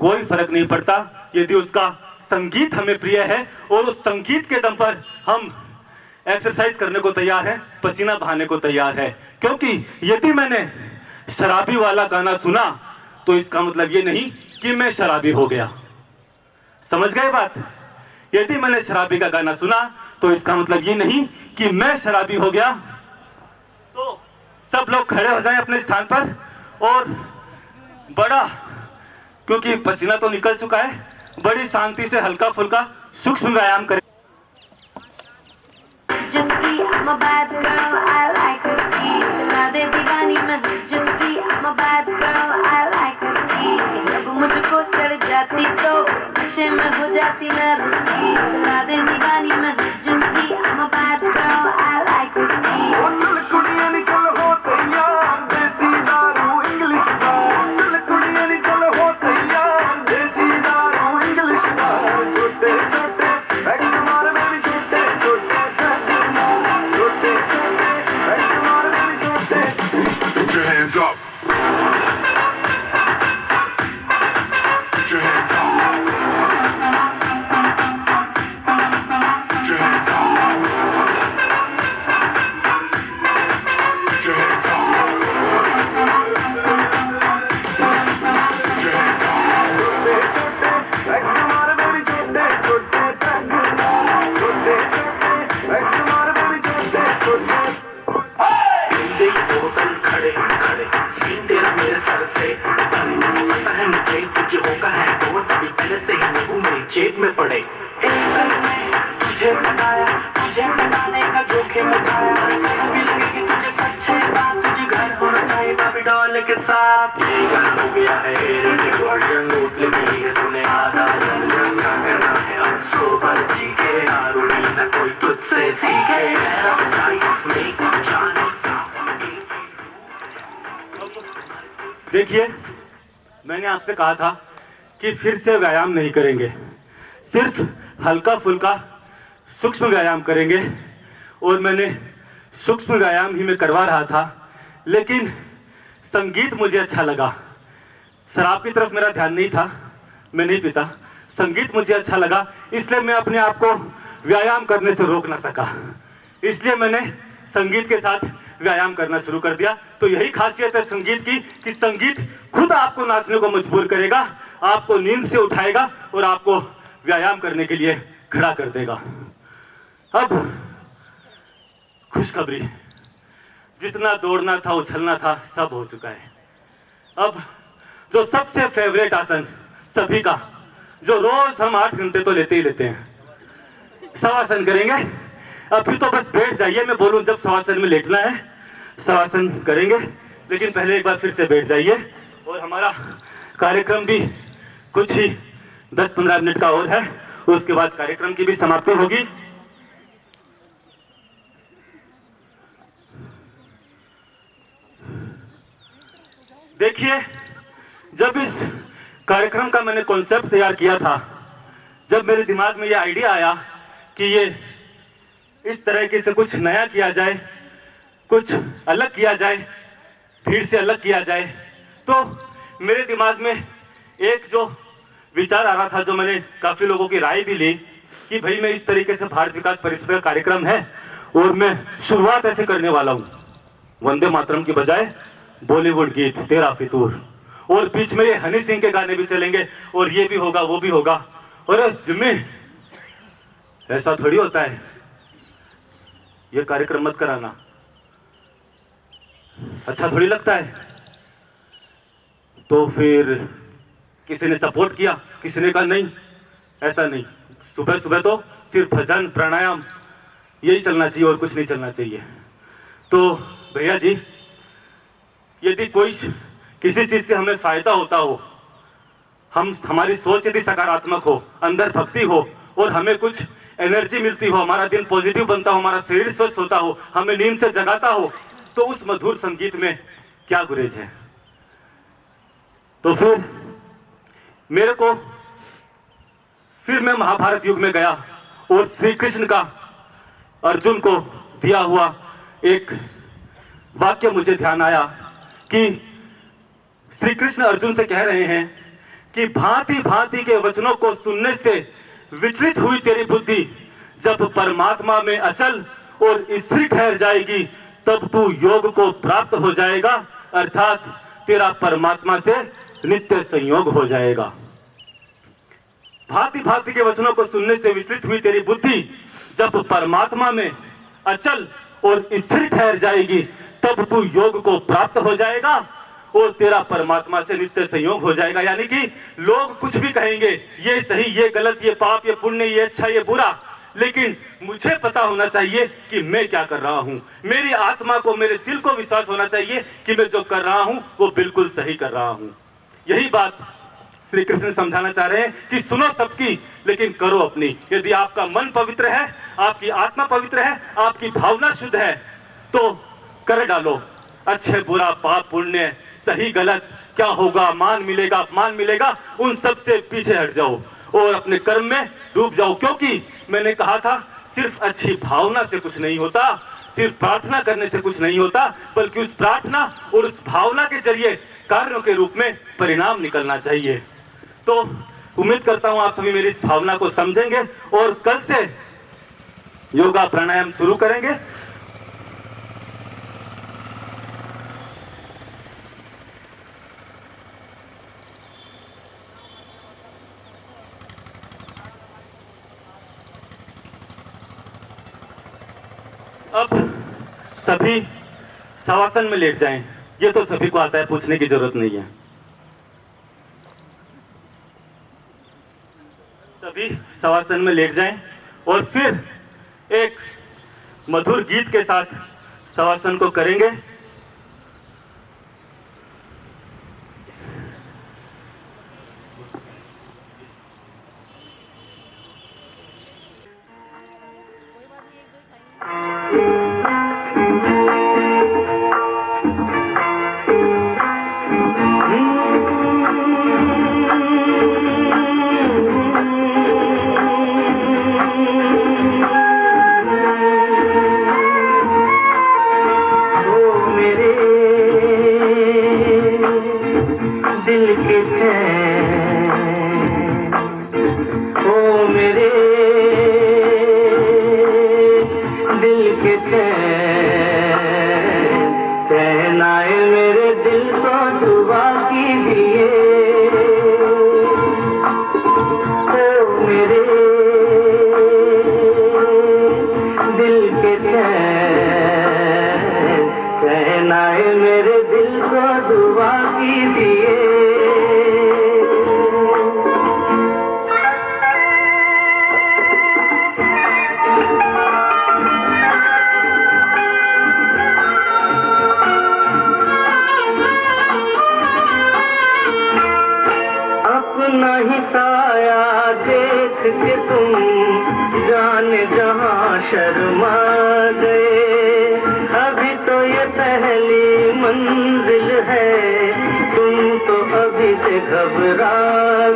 कोई फर्क नहीं पड़ता, यदि उसका संगीत हमें प्रिय है और उस संगीत के दम पर हम एक्सरसाइज करने को तैयार है, पसीना बहाने को तैयार है। क्योंकि यदि मैंने शराबी वाला गाना सुना तो इसका मतलब ये नहीं कि मैं शराबी हो गया। समझ गए बात? यदि मैंने शराबी का गाना सुना तो इसका मतलब ये नहीं कि मैं शराबी हो गया। तो सब लोग खड़े हो जाएं अपने स्थान पर और बड़ा, क्योंकि पसीना तो निकल चुका है, बड़ी शांति से हल्का फुल्का सूक्ष्म व्यायाम करें। जिसकी I'm a bad girl, I like her skin. बना दे दीवानी मैं जिसकी I'm a bad girl, I like her skin. जब मुझको चढ़ जाती तो नशे में हो जाती मैं रुस्की। बना दे दीवानी मैं जिसकी I'm a bad girl, I like her skin. चल कुड़ियां नी चल हो तैयार, देसी दारू इंग्लिश बार। चल कुड़ियां नी चल हो तैयार, देसी दारू इंग्लिश बार। छोटे छोटे बैग मार में भी छोटे छोटे बैग मार, छोटे छोटे बैग मार में भी छोटे। Put your hands up. Put your hands up. Put your hands up. Put your hands up. Put your hands up. छोटे छोटे बैग मार में भी छोटे छोटे बैग मार, छोटे छोटे बैग मार में भी छोटे छोटे। देख बोतल खड़े खड़े सीन तेरा मेरे सर से पता है मुझे तुझे होगा है तो तभी पहले से ही वो मेरी जेब में पड़े। एक पल में तुझे बताया जेब में डालने का जोखिम उठाया कभी भी लगे कि तुझे सच्चे बात तुझे घर होना चाहिए बाबी डॉल के साथ ये गाना हो गया है रेटेड वर्जन नोट लगी है तूने आधा दर्जन क्या करना है अब सोबर जी के आरूनी न कोई तुझसे सीखे देखिए, मैंने आपसे कहा था कि फिर से व्यायाम नहीं करेंगे, सिर्फ हल्का फुल्का सूक्ष्म व्यायाम करेंगे और मैंने सूक्ष्म व्यायाम ही मैं करवा रहा था, लेकिन संगीत मुझे अच्छा लगा। शराब की तरफ मेरा ध्यान नहीं था, मैं नहीं पीता। संगीत मुझे अच्छा लगा, इसलिए मैं अपने आप को व्यायाम करने से रोक ना सका, इसलिए मैंने संगीत के साथ व्यायाम करना शुरू कर दिया। तो यही खासियत है संगीत की कि संगीत खुद आपको नाचने को मजबूर करेगा, आपको नींद से उठाएगा और आपको व्यायाम करने के लिए खड़ा कर देगा। अब खुशखबरी, जितना दौड़ना था उछलना था सब हो चुका है। अब जो सबसे फेवरेट आसन सभी का, जो रोज हम 8 घंटे तो लेते ही लेते हैं, शवासन करेंगे। अभी तो बस बैठ जाइए, मैं बोलूं जब शवासन में लेटना है शवासन करेंगे, लेकिन पहले एक बार फिर से बैठ जाइए। और हमारा कार्यक्रम भी कुछ ही 10-15 मिनट का और है, उसके बाद कार्यक्रम की भी समाप्ति होगी। देखिए, जब इस कार्यक्रम का मैंने कॉन्सेप्ट तैयार किया था, जब मेरे दिमाग में ये आइडिया आया कि ये इस तरीके से कुछ नया किया जाए, कुछ अलग किया जाए, भीड़ से अलग किया जाए, तो मेरे दिमाग में एक जो विचार आ रहा था, जो मैंने काफ़ी लोगों की राय भी ली कि भाई मैं इस तरीके से भारत विकास परिषद का कार्यक्रम है और मैं शुरुआत ऐसे करने वाला हूँ, वंदे मातरम की बजाय बॉलीवुड गीत तेरा फितूर, और बीच में ये हनी सिंह के गाने भी चलेंगे और ये भी होगा वो भी होगा। और जिम्मे ऐसा थोड़ी होता है, ये कार्यक्रम मत कराना, अच्छा थोड़ी लगता है। तो फिर किसी ने सपोर्ट किया, किसी ने कहा नहीं ऐसा नहीं, सुबह सुबह तो सिर्फ भजन प्राणायाम यही चलना चाहिए और कुछ नहीं चलना चाहिए। तो भैया जी, यदि कोई किसी चीज से हमें फायदा होता हो, हमारी सोच यदि सकारात्मक हो, अंदर भक्ति हो और हमें कुछ एनर्जी मिलती हो, हमारा दिन पॉजिटिव बनता हो, हमारा शरीर स्वस्थ होता हो, हमें नींद से जगाता हो, तो उस मधुर संगीत में क्या गुरेज है। तो फिर मैं महाभारत युग में गया और श्री कृष्ण का अर्जुन को दिया हुआ एक वाक्य मुझे ध्यान आया कि श्री कृष्ण अर्जुन से कह रहे हैं कि भांति भांति के वचनों को सुनने से विचलित हुई तेरी बुद्धि जब परमात्मा में अचल और स्थिर ठहर जाएगी, तब तू योग को प्राप्त हो जाएगा, अर्थात तेरा परमात्मा से नित्य संयोग हो जाएगा। भांति भांति के वचनों को सुनने से विचलित हुई तेरी बुद्धि जब परमात्मा में अचल और स्थिर ठहर जाएगी, तब तू योग को प्राप्त हो जाएगा और तेरा परमात्मा से नित्य संयोग हो जाएगा। यानी कि लोग कुछ भी कहेंगे, ये सही, ये गलत, ये पाप, ये पुण्य, ये अच्छा, ये बुरा, लेकिन मुझे पता होना चाहिए कि मैं क्या कर रहा हूं। मेरी आत्मा को, मेरे दिल को विश्वास होना चाहिए कि मैं जो कर रहा हूं वो बिल्कुल सही कर रहा हूं। यही बात श्री कृष्ण समझाना चाह रहे हैं कि सुनो सबकी, लेकिन करो अपनी। यदि आपका मन पवित्र है, आपकी आत्मा पवित्र है, आपकी भावना शुद्ध है, तो कर डालो। अच्छे बुरा, पाप पुण्य, सही गलत, क्या होगा, मान मिलेगा, अपमान मिलेगा, उन सब से पीछे हट जाओ और अपने कर्म में डूब जाओ। क्योंकि मैंने कहा था, सिर्फ अच्छी भावना से कुछ नहीं होता, सिर्फ प्रार्थना करने से कुछ नहीं होता, बल्कि उस प्रार्थना और उस भावना के जरिए कार्यों के रूप में परिणाम निकलना चाहिए। तो उम्मीद करता हूं आप सभी मेरी इस भावना को समझेंगे और कल से योगा प्राणायाम शुरू करेंगे। अब सभी शवासन में लेट जाएं, ये तो सभी को आता है, पूछने की जरूरत नहीं है। सभी शवासन में लेट जाएं और फिर एक मधुर गीत के साथ शवासन को करेंगे। दिल के चैन, ओ मेरे दिल के चैन, चैन आए मेरे दिल को दुआ कीजिए। ओ मेरे दिल के चैन, चैन आए मेरे दिल को दुआ कीजिए। अपना ही साया देख के तुम जाने जहां शर्मा गए। अभी तो ये पहली मंजिल है, तुम तो अभी से घबरा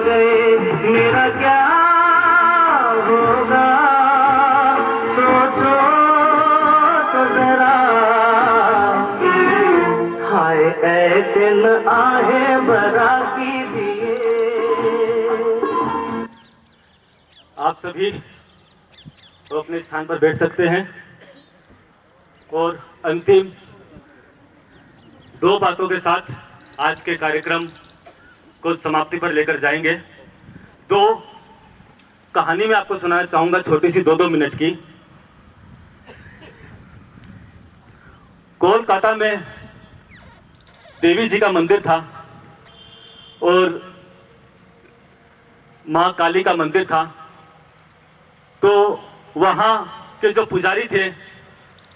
गए। मेरा क्या होगा सोचो तो जरा, हाय ऐसे न आहे बरा कीजिए। आप सभी तो अपने स्थान पर बैठ सकते हैं और अंतिम दो बातों के साथ आज के कार्यक्रम को समाप्ति पर लेकर जाएंगे। दो कहानी मैं आपको सुनाना चाहूंगा, छोटी सी 2-2 मिनट की। कोलकाता में देवी जी का मंदिर था और माँ काली का मंदिर था। तो वहाँ के जो पुजारी थे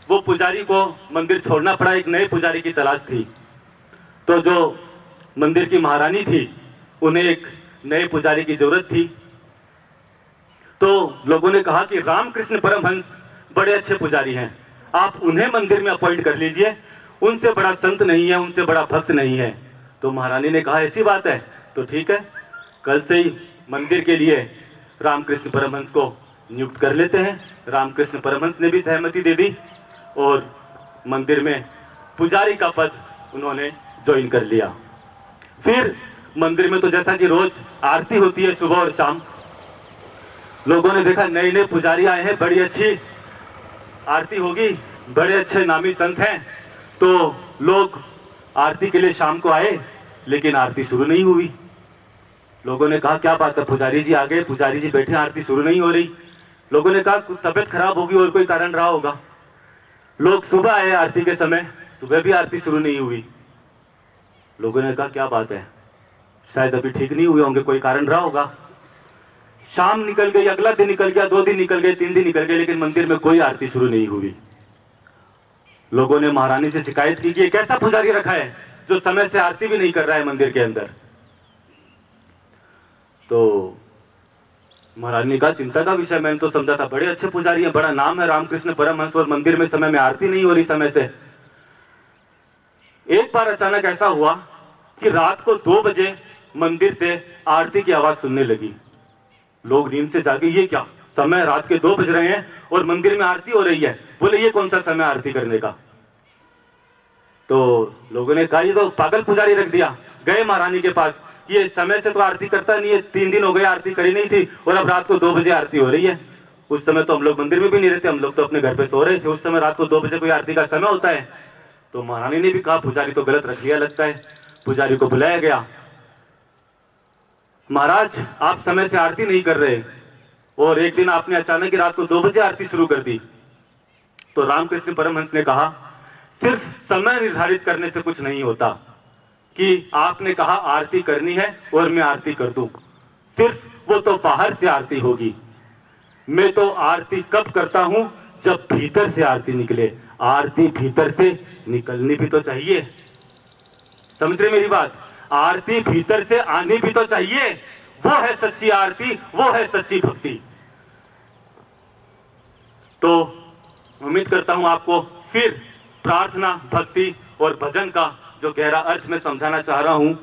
वो पुजारी को मंदिर छोड़ना पड़ा, एक नए पुजारी की तलाश थी। तो जो मंदिर की महारानी थी उन्हें एक नए पुजारी की जरूरत थी। तो लोगों ने कहा कि रामकृष्ण परमहंस बड़े अच्छे पुजारी हैं, आप उन्हें मंदिर में अपॉइंट कर लीजिए, उनसे बड़ा संत नहीं है, उनसे बड़ा भक्त नहीं है। तो महारानी ने कहा ऐसी बात है तो ठीक है, कल से ही मंदिर के लिए रामकृष्ण परमहंस को नियुक्त कर लेते हैं। रामकृष्ण परमहंस ने भी सहमति दे दी और मंदिर में पुजारी का पद उन्होंने ज्वाइन कर लिया। फिर मंदिर में तो जैसा कि रोज आरती होती है सुबह और शाम, लोगों ने देखा नए नए पुजारी आए हैं, बड़ी अच्छी आरती होगी, बड़े अच्छे नामी संत हैं। तो लोग आरती के लिए शाम को आए, लेकिन आरती शुरू नहीं हुई। लोगों ने कहा क्या बात है, पुजारी जी आ गए, पुजारी जी बैठे, आरती शुरू नहीं हो रही। लोगों ने कहा तबीयत खराब होगी और कोई कारण रहा होगा। लोग सुबह आए आरती के समय, सुबह भी आरती शुरू नहीं हुई। लोगों ने कहा क्या बात है, शायद अभी ठीक नहीं हुए होंगे, कोई कारण रहा होगा। शाम निकल गई, अगला दिन निकल गया, 2 दिन निकल गए, 3 दिन निकल गए, लेकिन मंदिर में कोई आरती शुरू नहीं हुई। लोगों ने महारानी से शिकायत की कि ये कैसा पुजारी रखा है जो समय से आरती भी नहीं कर रहा है मंदिर के अंदर। तो महारानी ने कहा चिंता का विषय, मैंने तो समझा था बड़े अच्छे पुजारी हैं, बड़ा नाम है रामकृष्ण परमहंस, और मंदिर में समय में आरती नहीं हो रही समय से। एक बार अचानक ऐसा हुआ कि रात को 2 बजे मंदिर से आरती की आवाज सुनने लगी। लोग नींद से जागे, ये क्या समय, रात के 2 बज रहे हैं और मंदिर में आरती हो रही है। बोले ये कौन सा समय आरती करने का। तो लोगों ने कहा ये तो पागल पुजारी रख दिया। गए महारानी के पास, ये समय से तो आरती करता नहीं है, 3 दिन हो गए आरती करी नहीं थी और अब रात को 2 बजे आरती हो रही है। उस समय तो हम लोग मंदिर में भी नहीं रहते, हम लोग तो अपने घर पे सो रहे थे, उस समय रात को 2 बजे कोई आरती का समय होता है। तो महारानी ने भी कहा पुजारी तो गलत रख लिया लगता है। पुजारी को बुलाया गया, महाराज आप समय से आरती नहीं कर रहे और एक दिन आपने अचानक ही रात को 2 बजे आरती शुरू कर दी। तो रामकृष्ण परमहंस ने कहा सिर्फ समय निर्धारित करने से कुछ नहीं होता कि आपने कहा आरती करनी है और मैं आरती कर दूं, सिर्फ वो तो बाहर से आरती होगी। मैं तो आरती कब करता हूं जब भीतर से आरती निकले, आरती भीतर से निकलनी भी तो चाहिए। समझ रहे मेरी बात? आरती भीतर से आनी भी तो चाहिए। वो है सच्ची आरती, वो है सच्ची भक्ति। तो उम्मीद करता हूं आपको फिर प्रार्थना, भक्ति और भजन का जो गहरा अर्थ मैं समझाना चाह रहा हूं।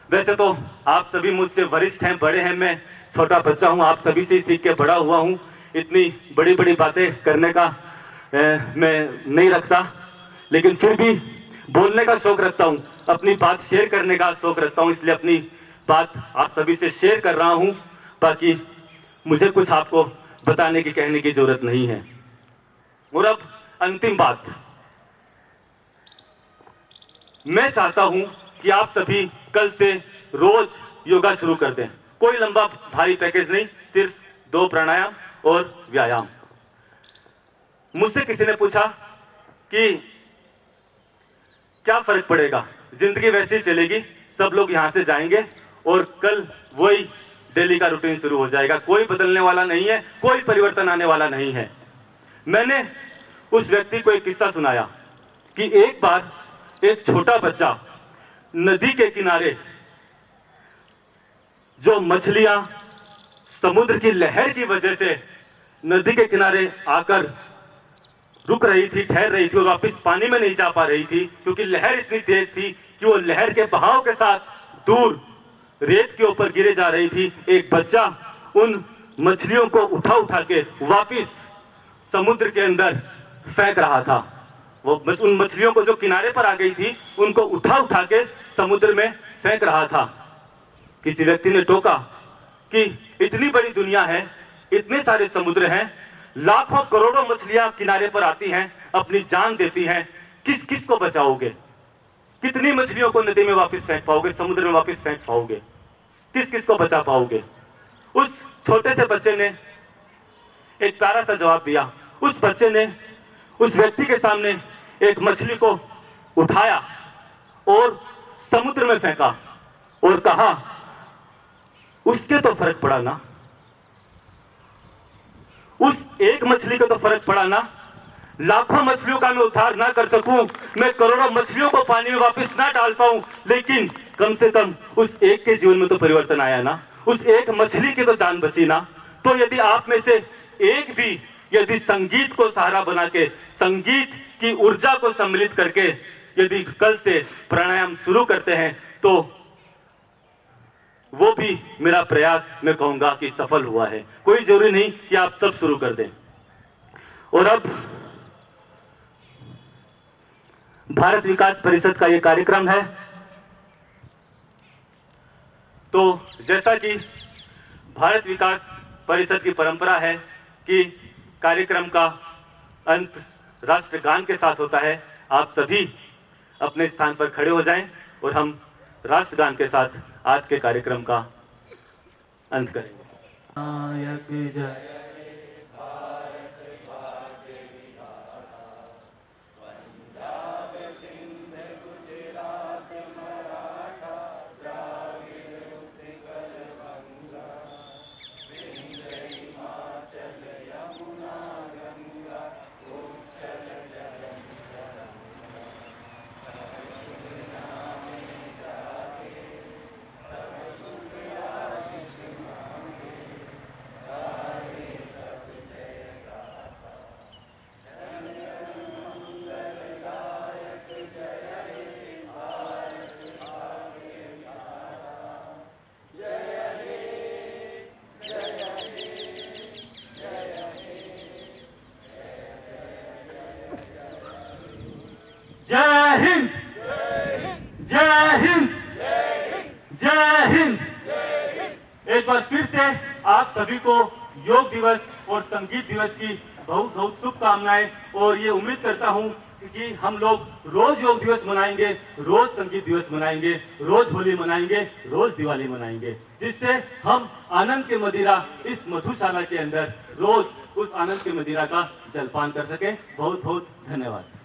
वैसे तो आप सभी मुझसे वरिष्ठ हैं, बड़े हैं, मैं छोटा बच्चा हूं, आप सभी से सीख के बड़ा हुआ हूं। इतनी बड़ी बड़ी बातें करने का मैं नहीं रखता, लेकिन फिर भी बोलने का शौक रखता हूं, अपनी बात शेयर करने का शौक रखता हूं, इसलिए अपनी बात आप सभी से शेयर कर रहा हूं। बाकी मुझे कुछ आपको बताने की, कहने की जरूरत नहीं है। और अब अंतिम बात, मैं चाहता हूं कि आप सभी कल से रोज योगा शुरू कर दें। कोई लंबा भारी पैकेज नहीं, सिर्फ 2 प्राणायाम और व्यायाम। मुझसे किसी ने पूछा कि क्या फर्क पड़ेगा, जिंदगी वैसे ही चलेगी, सब लोग यहां से जाएंगे और कल वही डेली का रूटीन शुरू हो जाएगा, कोई बदलने वाला नहीं है, कोई परिवर्तन आने वाला नहीं है। मैंने उस व्यक्ति को एक किस्सा सुनाया कि एक बार एक छोटा बच्चा नदी के किनारे, जो मछलियां समुद्र की लहर की वजह से नदी के किनारे आकर रुक रही थी, ठहर रही थी और वापस पानी में नहीं जा पा रही थी, क्योंकि लहर इतनी तेज थी कि वो लहर के बहाव के साथ दूर रेत के ऊपर गिरे जा रही थी। एक बच्चा उन मछलियों को उठा उठा के वापस समुद्र के अंदर फेंक रहा था। वो उन मछलियों को जो किनारे पर आ गई थी, उनको उठा उठा के समुद्र में फेंक रहा था। किसी व्यक्ति ने टोका कि इतनी बड़ी दुनिया है, इतने सारे समुद्र हैं, लाखों करोड़ों मछलियां किनारे पर आती हैं, अपनी जान देती हैं, किस किस को बचाओगे? कितनी मछलियों को नदी में वापस फेंक पाओगे, समुद्र में वापस फेंक पाओगे? किस किस को बचा पाओगे? उस छोटे से बच्चे ने एक प्यारा सा जवाब दिया। उस बच्चे ने उस व्यक्ति के सामने एक मछली को उठाया और समुद्र में फेंका और कहा, उसके तो फर्क पड़ा ना, उस एक मछली का तो फर्क पड़ा ना। लाखों मछलियों का मैं उद्धार ना कर सकूं, मैं करोड़ों मछलियों को पानी में वापस ना डाल पाऊं, लेकिन कम से कम उस एक के जीवन में तो परिवर्तन आया ना, उस एक मछली की तो जान बची ना। तो यदि आप में से एक भी यदि संगीत को सहारा बना के, संगीत की ऊर्जा को सम्मिलित करके यदि कल से प्राणायाम शुरू करते हैं, तो वो भी मेरा प्रयास मैं कहूंगा कि सफल हुआ है। कोई जरूरी नहीं कि आप सब शुरू कर दें। और अब भारत विकास परिषद का ये कार्यक्रम है, तो जैसा कि भारत विकास परिषद की परंपरा है कि कार्यक्रम का अंत राष्ट्रगान के साथ होता है, आप सभी अपने स्थान पर खड़े हो जाएं और हम राष्ट्रगान के साथ आज के कार्यक्रम का अंत करेंगे। जय हिंद, जय हिंद, जय हिंद। एक बार फिर से आप सभी को योग दिवस और संगीत दिवस की बहुत बहुत शुभकामनाएं, और ये उम्मीद करता हूं कि हम लोग रोज योग दिवस मनाएंगे, रोज संगीत दिवस मनाएंगे, रोज होली मनाएंगे, रोज दिवाली मनाएंगे, जिससे हम आनंद के मदिरा इस मधुशाला के अंदर रोज उस आनंद के मदिरा का जलपान कर सकें। बहुत बहुत धन्यवाद।